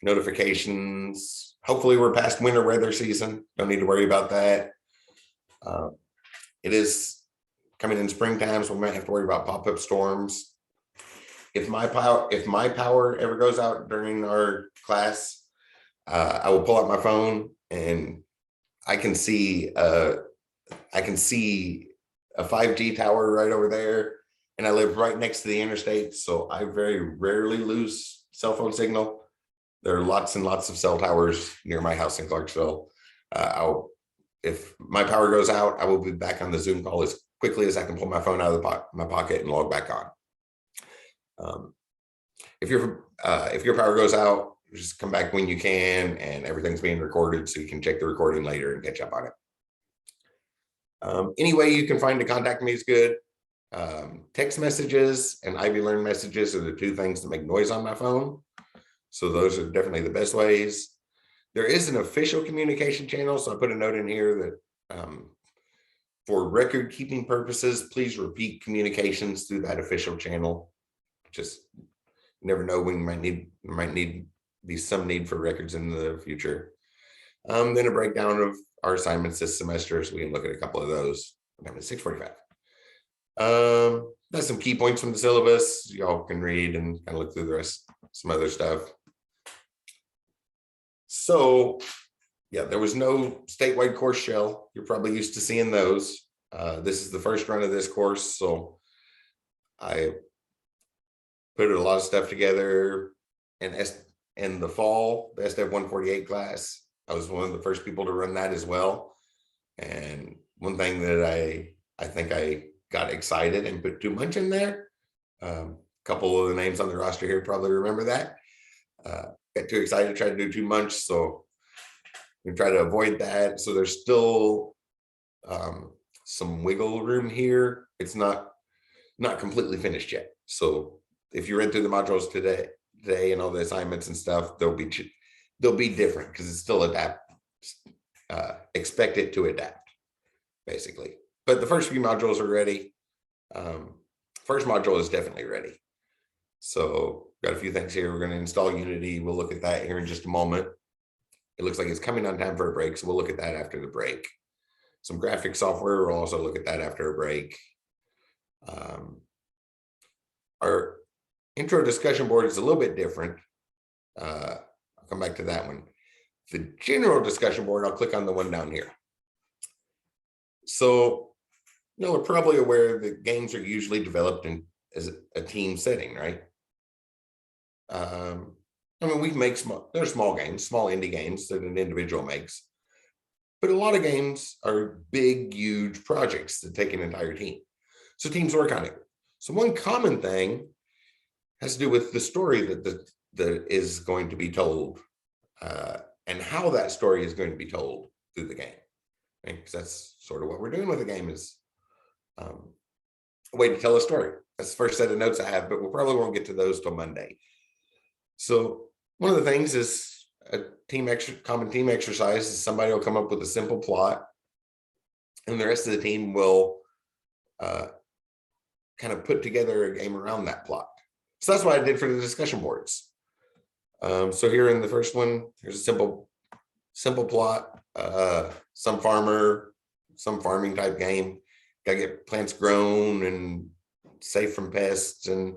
Speaker 1: Notifications, hopefully we're past winter weather season. Don't need to worry about that. It is coming in springtime, so we might have to worry about pop-up storms. If my power ever goes out during our class, I will pull out my phone and I can see a 5G tower right over there, and I live right next to the interstate, so I very rarely lose cell phone signal. There are lots and lots of cell towers near my house in Clarksville. If my power goes out, I will be back on the Zoom call as quickly as I can pull my phone out of my pocket and log back on. If your power goes out, just come back when you can, and everything's being recorded, so you can check the recording later and catch up on it. Any way you can find to contact me is good. Text messages and Ivy Learn messages are the two things that make noise on my phone. So those are definitely the best ways. There is an official communication channel, so I put a note in here that for record keeping purposes, please repeat communications through that official channel. Just never know when you might be some need for records in the future. Then a breakdown of our assignments this semester, so we can look at a couple of those. I'm at 6:45. That's some key points from the syllabus. Y'all can read and kind of look through the rest, some other stuff. So yeah, there was no statewide course shell. You're probably used to seeing those. This is the first run of this course, so I put a lot of stuff together. And in the fall, the SDEV 148 class, I was one of the first people to run that as well. And one thing that I think I got excited and put too much in there. A couple of the names on the roster here probably remember that. Got too excited, tried to do too much, so we try to avoid that. So there's still some wiggle room here. It's not completely finished yet. So if you read through the modules today and all the assignments and stuff, they'll be different because it's still expect it to adapt, basically. But the first few modules are ready. First module is definitely ready. So got a few things here. We're going to install Unity. We'll look at that here in just a moment. It looks like it's coming on time for a break, so we'll look at that after the break. Some graphic software, we'll also look at that after a break. Our intro discussion board is a little bit different. I'll come back to that one. The general discussion board, I'll click on the one down here. So, we're probably aware that games are usually developed as a team setting, right? I mean, we make they're small games, small indie games that an individual makes. But a lot of games are big, huge projects that take an entire team. So teams work on it. So one common thing has to do with the story that is going to be told and how that story is going to be told through the game. Right? Because that's sort of what we're doing with the game is a way to tell a story. That's the first set of notes I have, but we probably won't get to those till Monday. So one of the things is a common team exercise is somebody will come up with a simple plot and the rest of the team will kind of put together a game around that plot. So that's what I did for the discussion boards. So here in the first one, here's a simple plot, some farming type game, gotta get plants grown and safe from pests and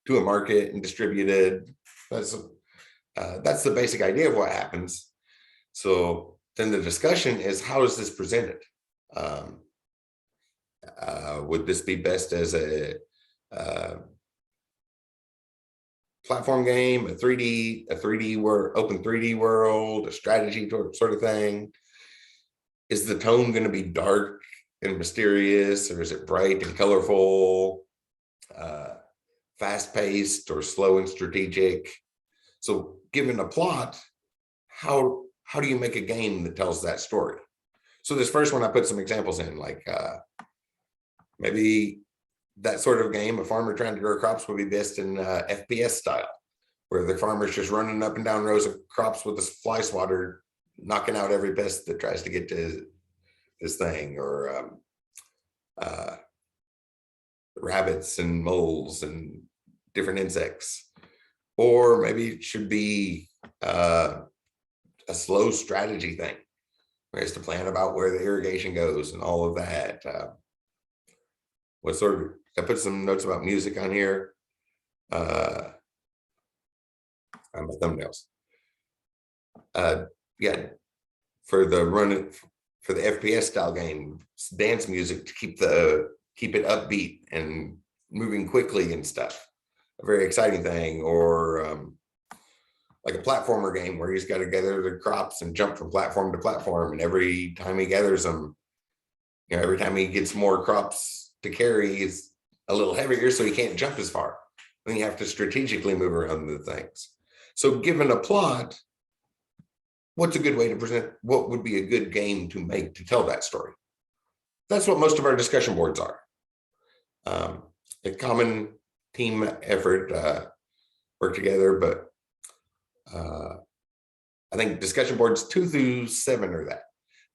Speaker 1: to a market and distributed. That's the basic idea of what happens. So then the discussion is, how is this presented? Would this be best as a platform game, a 3D world, open 3D world, a strategy sort of thing? Is the tone going to be dark and mysterious, or is it bright and colorful, fast-paced or slow and strategic? So given a plot, how do you make a game that tells that story? So this first one, I put some examples in, like maybe that sort of game, a farmer trying to grow crops would be best in FPS style, where the farmer's just running up and down rows of crops with a fly swatter, knocking out every pest that tries to get to this thing, or rabbits and moles and different insects. Or maybe it should be a slow strategy thing, where it's to plan about where the irrigation goes and all of that. I put some notes about music on here. On my thumbnails. Yeah, for the FPS style game, dance music to keep it upbeat and moving quickly and stuff. A very exciting thing. Or like a platformer game where he's got to gather the crops and jump from platform to platform, and every time he gathers them, every time he gets more crops to carry, he's a little heavier, so he can't jump as far. Then you have to strategically move around the things. So given a plot, what's a good way to present? What would be a good game to make to tell that story? That's what most of our discussion boards are. A common team effort, work together, but I think discussion boards 2 through 7 are that.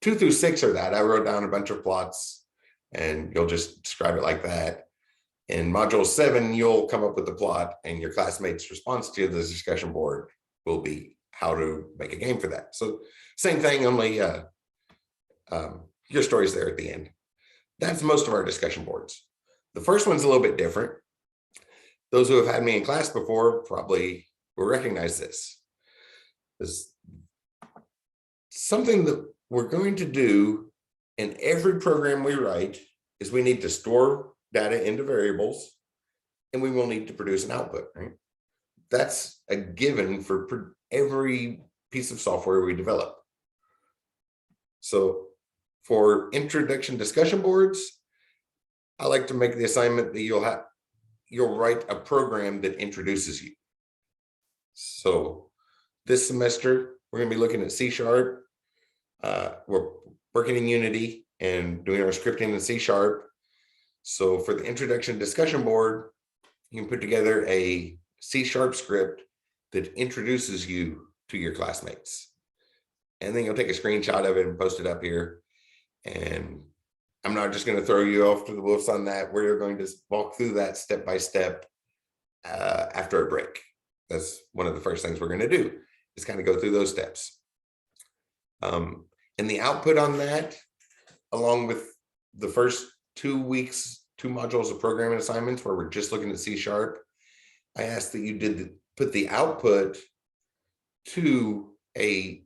Speaker 1: 2 through 6 are that. I wrote down a bunch of plots and you'll just describe it like that. In module 7, you'll come up with the plot and your classmates' response to the discussion board will be how to make a game for that. So same thing, only your story's there at the end. That's most of our discussion boards. The first one's a little bit different. Those who have had me in class before probably will recognize this. is something that we're going to do in every program we write is we need to store data into variables, and we will need to produce an output, right? That's a given for every piece of software we develop. So for introduction discussion boards, I like to make the assignment that you'll write a program that introduces you. So this semester, we're going to be looking at C#. We're working in Unity and doing our scripting in C#. So for the introduction discussion board, you can put together a C# script that introduces you to your classmates. And then you'll take a screenshot of it and post it up here. And I'm not just going to throw you off to the wolves on that. We're going to walk through that step by step after a break. That's one of the first things we're going to do, is kind of go through those steps. And the output on that, along with the first 2 weeks, 2 modules of programming assignments where we're just looking at C#, I asked that you put the output to a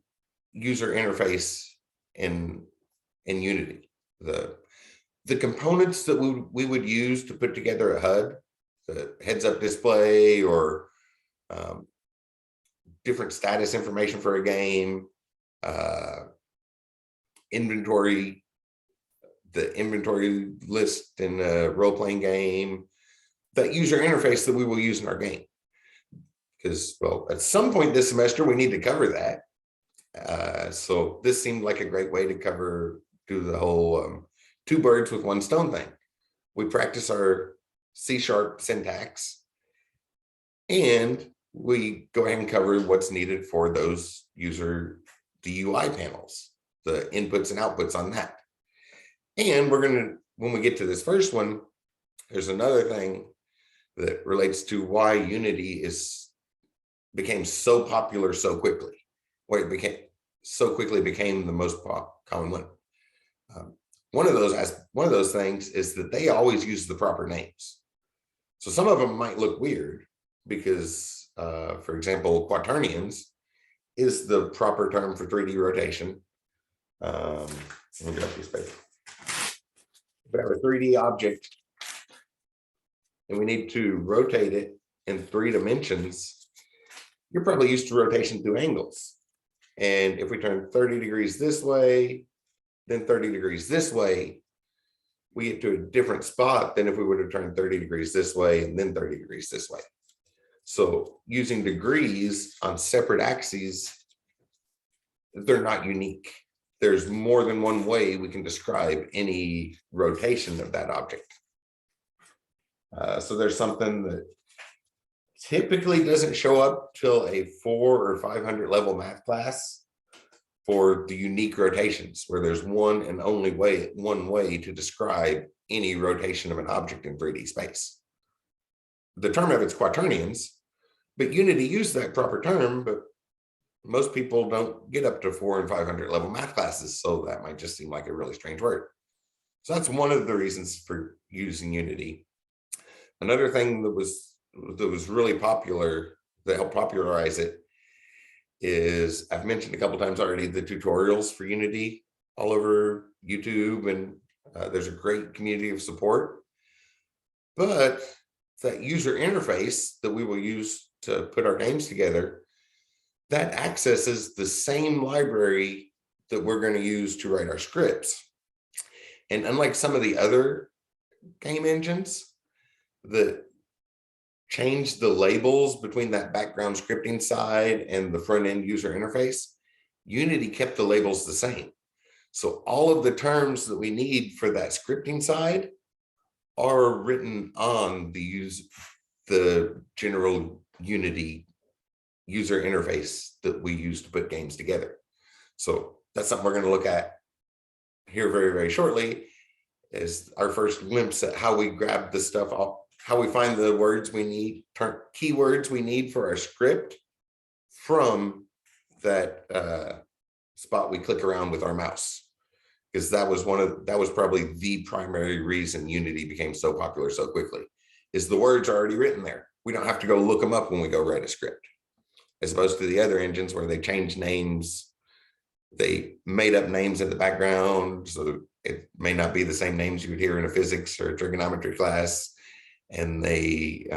Speaker 1: user interface in Unity. The components that we would use to put together a HUD, the heads-up display, or different status information for a game, inventory, the inventory list in a role-playing game, that user interface that we will use in our game. Because, well, at some point this semester, we need to cover that. So this seemed like a great way to do the whole 2 birds with 1 stone thing. We practice our C# syntax, and we go ahead and cover what's needed for those the UI panels, the inputs and outputs on that. And when we get to this first one, there's another thing that relates to why Unity became so popular so quickly, why it became the most common one. One of those things is that they always use the proper names. So some of them might look weird because, for example, quaternions is the proper term for 3D rotation. Let me get up this paper. If we have a 3D object and we need to rotate it in 3 dimensions, you're probably used to rotation through angles. And if we turn 30 degrees this way, then 30 degrees this way, we get to a different spot than if we would have turned 30 degrees this way and then 30 degrees this way. So using degrees on separate axes, they're not unique. There's more than one way we can describe any rotation of that object. So there's something that typically doesn't show up till a 400 or 500 level math class for the unique rotations, where there's one and only one way to describe any rotation of an object in 3D space. The term of it's quaternions, but Unity used that proper term, but most people don't get up to 400 and 500 level math classes, so that might just seem like a really strange word. So that's one of the reasons for using Unity. Another thing that was really popular, that helped popularize it, is, I've mentioned a couple times already, the tutorials for Unity all over YouTube, and there's a great community of support. But that user interface that we will use to put our games together, that accesses the same library that we're going to use to write our scripts. And unlike some of the other game engines that change the labels between that background scripting side and the front end user interface, Unity kept the labels the same. So all of the terms that we need for that scripting side are written on the general Unity user interface that we use to put games together. So that's something we're going to look at here very, very shortly, is our first glimpse at how we grab the stuff off, how we find the words we need, keywords we need for our script from that spot we click around with our mouse. Because that was probably the primary reason Unity became so popular so quickly, is the words are already written there. We don't have to go look them up when we go write a script. as opposed to the other engines where they changed names. They made up names in the background, so it may not be the same names you would hear in a physics or a trigonometry class. And they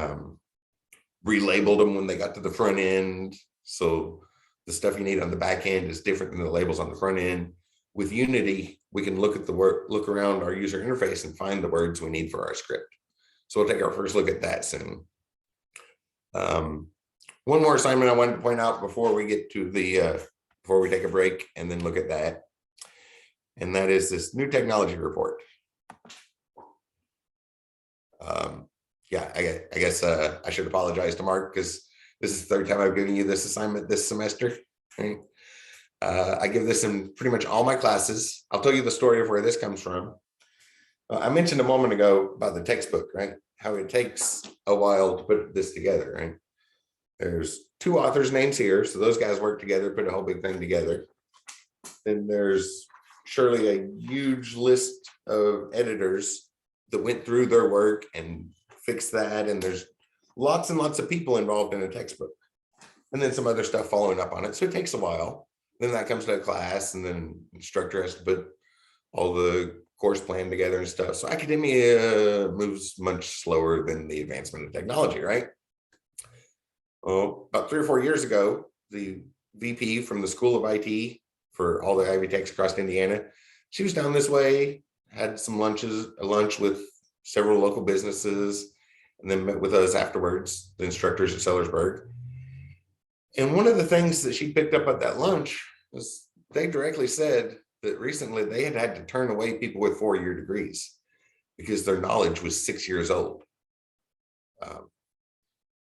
Speaker 1: relabeled them when they got to the front end. So the stuff you need on the back end is different than the labels on the front end. With Unity, we can look at the work, look around our user interface and find the words we need for our script. So we'll take our first look at that soon. One more assignment I wanted to point out before we get to the, before we take a break and then look at that. And that is this new technology report. Yeah, I guess I should apologize to Mark because this is the third time I've given you this assignment this semester. Right? I give this in pretty much all my classes. I'll tell you the story of where this comes from. I mentioned a moment ago about the textbook, right? How it takes a while to put this together, right? There's two authors' names here, so those guys work together, put a whole big thing together. Then there's surely a huge list of editors that went through their work and fixed that, and there's lots and lots of people involved in a textbook. And then some other stuff following up on it, so it takes a while. Then that comes to a class, and then the instructor has to put all the course plan together and stuff. So academia moves much slower than the advancement of technology, right? Well, about 3 or 4 years ago, the VP from the School of IT for all the Ivy Techs across Indiana, she was down this way, had some lunch with several local businesses, and then met with us afterwards, the instructors at Sellersburg. And one of the things that she picked up at that lunch was they directly said that recently they had had to turn away people with 4-year degrees because their knowledge was 6 years old.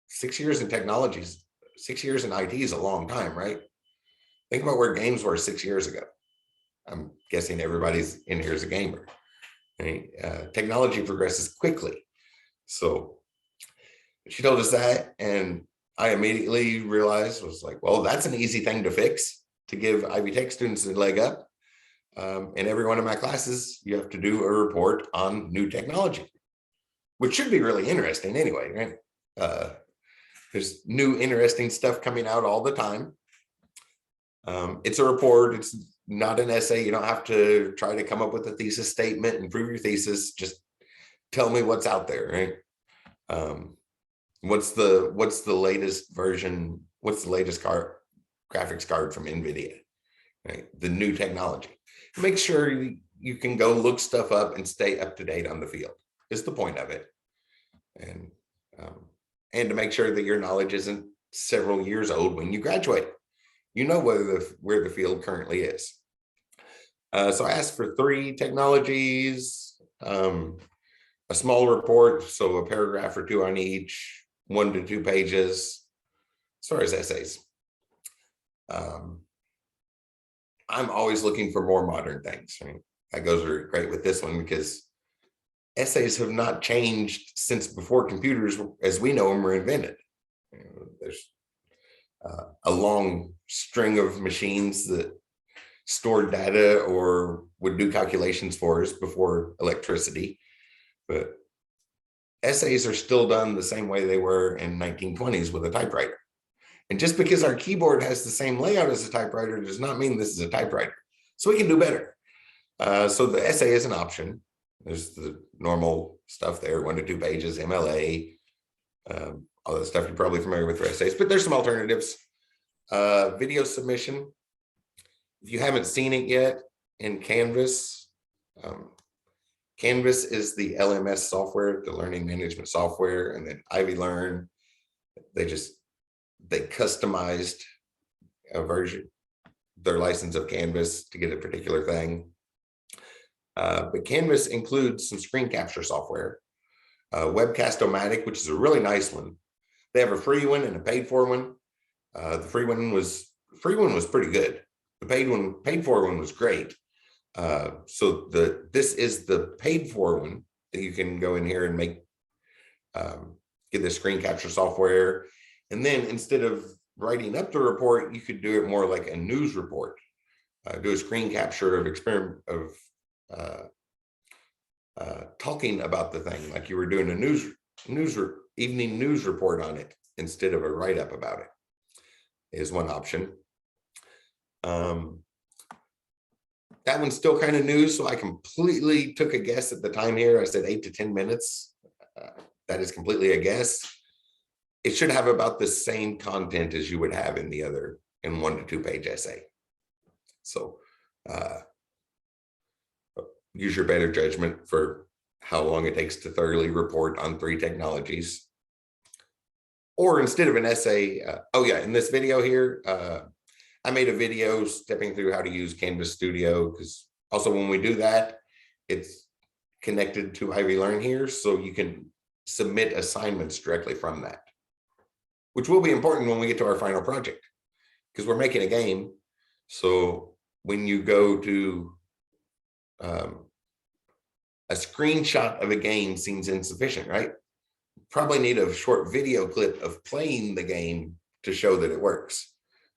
Speaker 1: 6 years in technologies, 6 years in IT is a long time, right? Think about where games were 6 years ago. I'm guessing everybody's in here is a gamer. Right? Technology progresses quickly. So she told us that, and I immediately realized, was like, well, that's an easy thing to fix to give Ivy Tech students a leg up. In every one of my classes, you have to do a report on new technology, which should be really interesting anyway, right? There's new interesting stuff coming out all the time. It's a report, it's not an essay. You don't have to try to come up with a thesis statement and prove your thesis. Just tell me what's out there, right? What's the latest version? What's the latest graphics card from NVIDIA? Right, the new technology. Make sure you can go look stuff up and stay up to date on the field is the point of it, and to make sure that your knowledge isn't several years old when you graduate. You know where the field currently is. So I asked for 3 technologies, a small report, so a paragraph or 2 on each, 1 to 2 pages, as far as essays. I'm always looking for more modern things. Right? That goes very great with this one because essays have not changed since before computers, as we know them, were invented. There's a long string of machines that stored data or would do calculations for us before electricity, but essays are still done the same way they were in 1920s with a typewriter. And just because our keyboard has the same layout as a typewriter does not mean this is a typewriter. So we can do better. So the essay is an option. There's the normal stuff there, 1 to 2 pages, MLA, all that stuff you're probably familiar with for essays, but there's some alternatives. Video submission. If you haven't seen it yet, in Canvas, Canvas is the LMS software, the learning management software, and then Ivy Learn, they customized a version, their license of Canvas to get a particular thing. But Canvas includes some screen capture software, Webcast-O-Matic, which is a really nice one. They have a free one and a paid for one. The free one was pretty good. The paid for one was great. So this is the paid for one that you can go in here and make, get the screen capture software. And then instead of writing up the report, you could do it more like a news report. Do a screen capture of talking about the thing, like you were doing a evening news report on it instead of a write-up about it. is one option. That one's still kind of new, so I completely took a guess at the time here. I said 8 to 10 minutes. That is completely a guess. It should have about the same content as you would have in the other, in 1 to 2 page essay. So use your better judgment for how long it takes to thoroughly report on 3 technologies. Or instead of an essay, oh yeah, in this video here, I made a video stepping through how to use Canvas Studio, because also when we do that, it's connected to Ivy Learn here, so you can submit assignments directly from that, which will be important when we get to our final project, because we're making a game. So when you go to a screenshot of a game seems insufficient, right? Probably need a short video clip of playing the game to show that it works.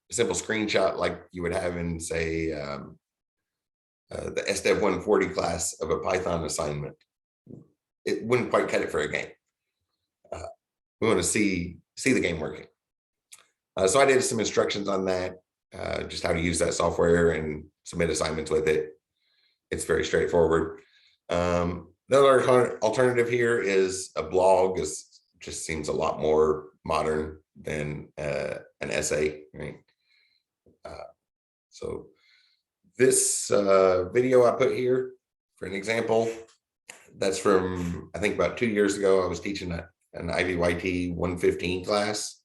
Speaker 1: A simple screenshot like you would have in, say, the SDEV 140 class of a Python assignment, it wouldn't quite cut it for a game. We want to see the game working. So I did some instructions on that, just how to use that software and submit assignments with it. It's very straightforward. The other alternative here is a blog. Just seems a lot more modern than an essay, right? So this video I put here for an example, that's from, I think about 2 years ago. I was teaching an IVYT 115 class.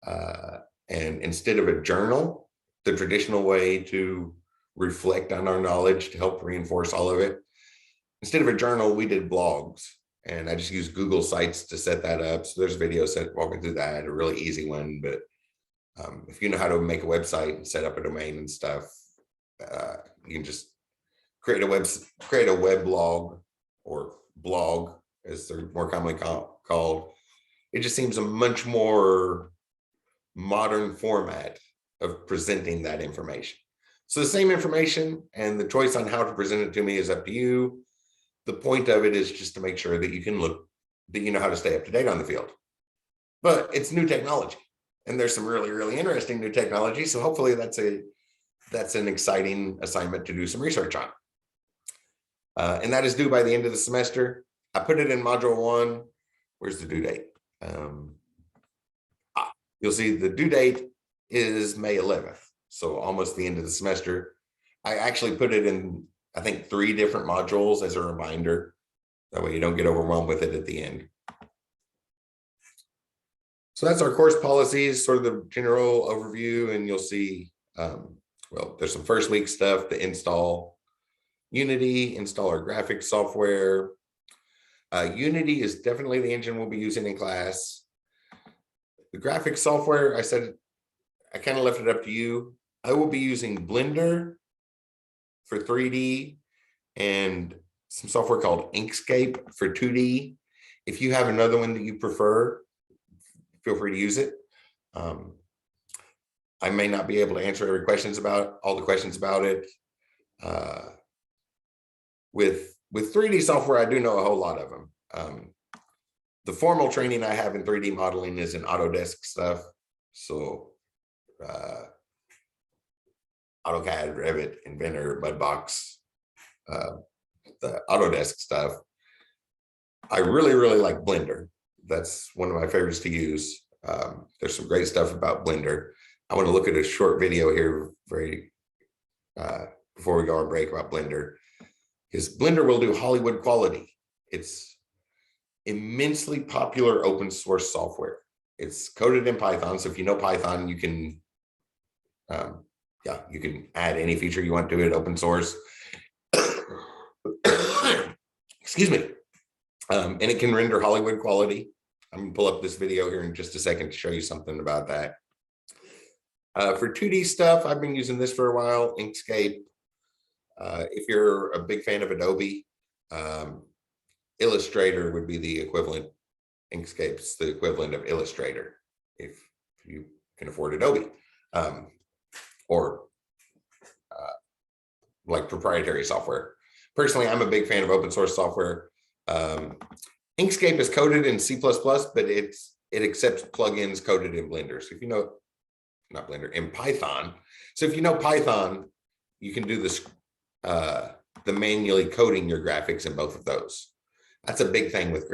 Speaker 1: And instead of a journal, the traditional way to reflect on our knowledge to help reinforce all of it, instead of a journal, we did blogs. And I just used Google Sites to set that up. So there's videos walking through that, a really easy one. But if you know how to make a website and set up a domain and stuff, you can just create a web blog, or blog as they're more commonly called. It just seems a much more modern format of presenting that information. So the same information, and the choice on how to present it to me is up to you. The point of it is just to make sure that you can that you know how to stay up to date on the field. But it's new technology, and there's some really, really interesting new technology. So hopefully that's an exciting assignment to do some research on. And that is due by the end of the semester. I put it in module 1. Where's the due date? You'll see the due date is May 11th. So almost the end of the semester. I actually put it in, I think, 3 different modules as a reminder. That way you don't get overwhelmed with it at the end. So that's our course policies, sort of the general overview. And you'll see, well, there's some first week stuff to install Unity, install our graphics software. Unity is definitely the engine we'll be using in class. The graphics software, I said, I kind of left it up to you. I will be using Blender for 3D and some software called Inkscape for 2D. If you have another one that you prefer, feel free to use it. I may not be able to answer all the questions about it. With 3D software, I do know a whole lot of them. The formal training I have in 3D modeling is in Autodesk stuff. So AutoCAD, Revit, Inventor, Mudbox, the Autodesk stuff. I really, really like Blender. That's one of my favorites to use. There's some great stuff about Blender. I want to look at a short video here before we go on break about Blender, because Blender will do Hollywood quality. It's immensely popular open source software. It's coded in Python. So if you know Python, you can add any feature you want to it, open source. Excuse me. And it can render Hollywood quality. I'm gonna pull up this video here in just a second to show you something about that. For 2D stuff, I've been using this for a while, Inkscape. If you're a big fan of Adobe, Illustrator would be the equivalent. Inkscape's the equivalent of Illustrator if you can afford Adobe, or like proprietary software. Personally, I'm a big fan of open source software. Inkscape is coded in C++, but it accepts plugins coded in Blender. So if you know not Blender, in Python. So if you know Python, you can do this, the manually coding your graphics in both of those. That's a big thing with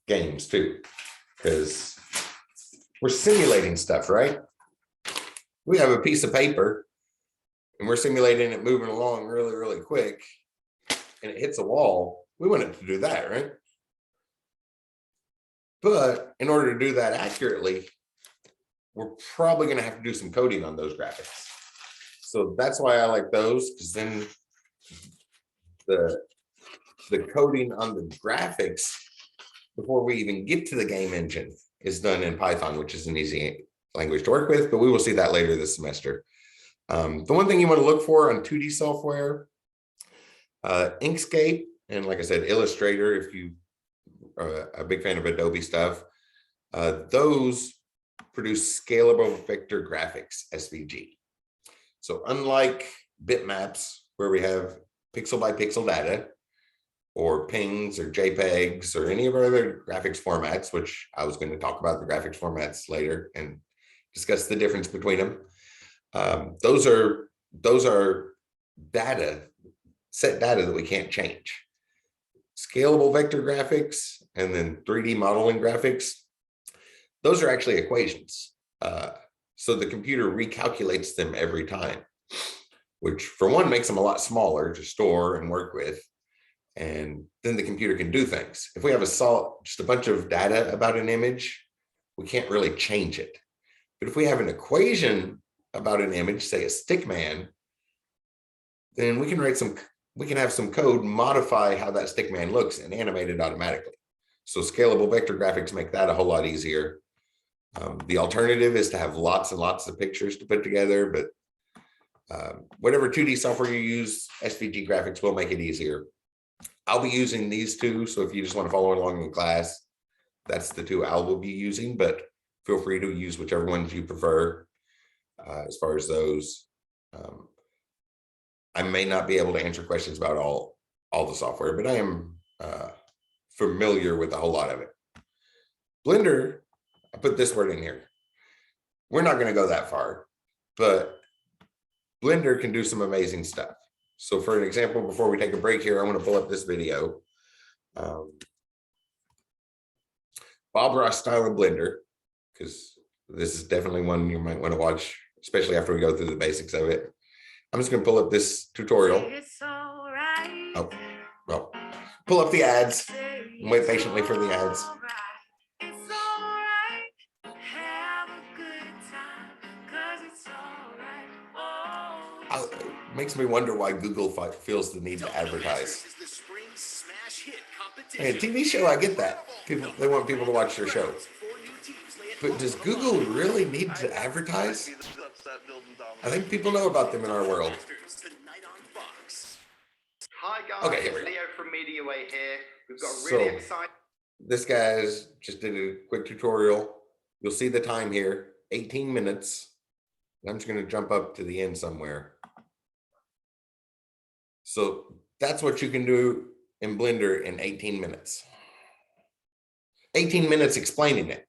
Speaker 1: games too, because we're simulating stuff, right? We have a piece of paper and we're simulating it moving along really, really quick, and it hits a wall. We want it to do that, right? But in order to do that accurately, we're probably going to have to do some coding on those graphics. So that's why I like those, because then the coding on the graphics before we even get to the game engine is done in Python, which is an easy language to work with, but we will see that later this semester. The one thing you want to look for on 2D software, Inkscape, and like I said, Illustrator, if you are a big fan of Adobe stuff, those produce scalable vector graphics, SVG. So unlike bitmaps, where we have pixel by pixel data, or pings or JPEGs or any of our other graphics formats, which I was going to talk about the graphics formats later and discuss the difference between them. Those are data, set data that we can't change. Scalable vector graphics and then 3D modeling graphics, those are actually equations. So the computer recalculates them every time, which for one makes them a lot smaller to store and work with. And then the computer can do things. If we have just a bunch of data about an image, we can't really change it. But if we have an equation about an image, say a stick man, then we can have some code modify how that stick man looks and animate it automatically. So scalable vector graphics make that a whole lot easier. The alternative is to have lots and lots of pictures to put together, but whatever 2D software you use, SVG graphics will make it easier. I'll be using these two, so if you just want to follow along in class, that's the two I will be using, but feel free to use whichever ones you prefer as far as those. I may not be able to answer questions about all the software, but I am familiar with a whole lot of it. Blender, I put this word in here. We're not going to go that far, but Blender can do some amazing stuff. So for an example, before we take a break here, I want to pull up this video. Bob Ross style of Blender, because this is definitely one you might want to watch, especially after we go through the basics of it. I'm just going to pull up this tutorial. Oh, well, pull up the ads and wait patiently for the ads. It makes me wonder why Google feels the need to advertise. Hey, a TV show, I get that. They want people to watch their show. But does Google really need to advertise? I think people know about them in our world.
Speaker 2: Hi guys,
Speaker 1: okay, here we go.
Speaker 2: Leo from MediaWay here. We've got a really exciting.
Speaker 1: This guy's just did a quick tutorial. You'll see the time here, 18 minutes. I'm just going to jump up to the end somewhere. So that's what you can do in Blender in 18 minutes. 18 minutes explaining it,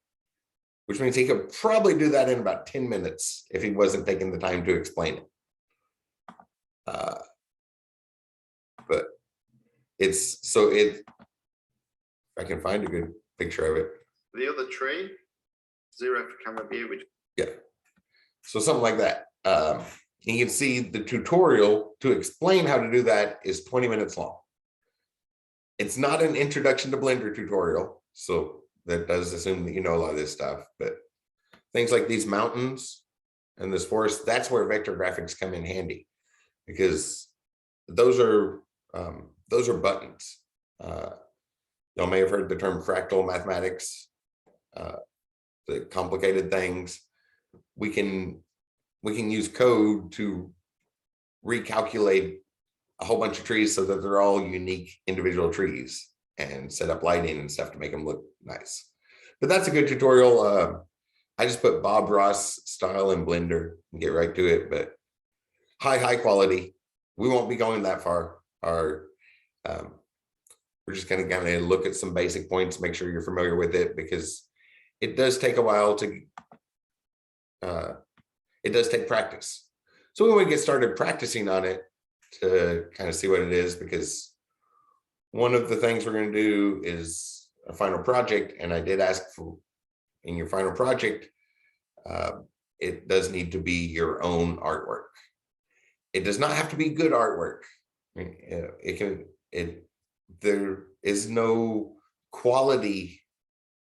Speaker 1: which means he could probably do that in about 10 minutes if he wasn't taking the time to explain it. But if I can find a good picture of it.
Speaker 2: The other tree, 0 for camera view, which
Speaker 1: yeah. So something like that. You can see the tutorial to explain how to do that is 20 minutes long. It's not an introduction to Blender tutorial, so that does assume that you know a lot of this stuff, but things like these mountains and this forest, that's where vector graphics come in handy, because those are buttons. Y'all may have heard the term fractal mathematics, the complicated things. We can use code to recalculate a whole bunch of trees so that they're all unique individual trees and set up lighting and stuff to make them look nice. But that's a good tutorial. I just put Bob Ross style in Blender and get right to it, but high quality. We won't be going that far. We're just going to look at some basic points, make sure you're familiar with it, because it does take a while to it does take practice. So we want to get started practicing on it to kind of see what it is, because one of the things we're going to do is a final project. And I did ask for, in your final project, it does need to be your own artwork. It does not have to be good artwork. There is no quality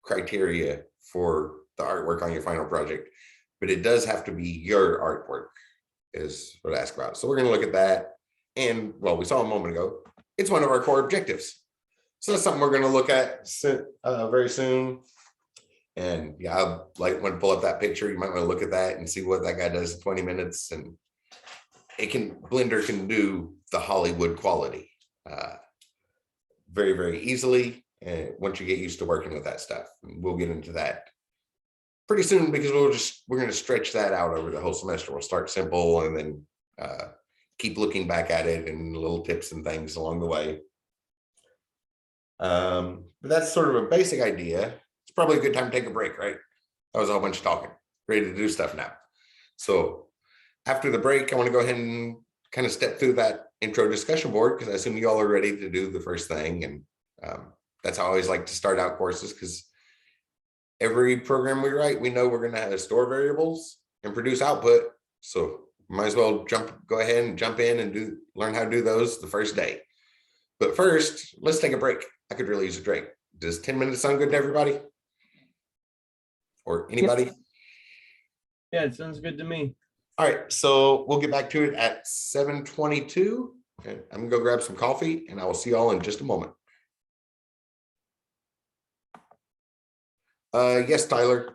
Speaker 1: criteria for the artwork on your final project, but it does have to be your artwork is what I asked about. So we're going to look at that. And well, we saw a moment ago, it's one of our core objectives. So that's something we're going to look at very soon. And yeah, I'll like when to pull up that picture. You might want to look at that and see what that guy does in 20 minutes. And Blender can do the Hollywood quality very, very easily. And once you get used to working with that stuff, and we'll get into that pretty soon, because we're going to stretch that out over the whole semester. We'll start simple and then keep looking back at it and little tips and things along the way. But that's sort of a basic idea. It's probably a good time to take a break, right? That was a whole bunch of talking, ready to do stuff now. So after the break, I want to go ahead and kind of step through that intro discussion board, because I assume you all are ready to do the first thing. And that's how I always like to start out courses, because every program we write, we know we're going to have to store variables and produce output. So might as well go ahead and jump in and learn how to do those the first day. But first, let's take a break. I could really use a break. Does 10 minutes sound good to everybody? Or anybody?
Speaker 3: Yeah, it sounds good to me.
Speaker 1: All right, so we'll get back to it at 7:22. Okay, I'm gonna go grab some coffee, and I will see y'all in just a moment. Yes, Tyler.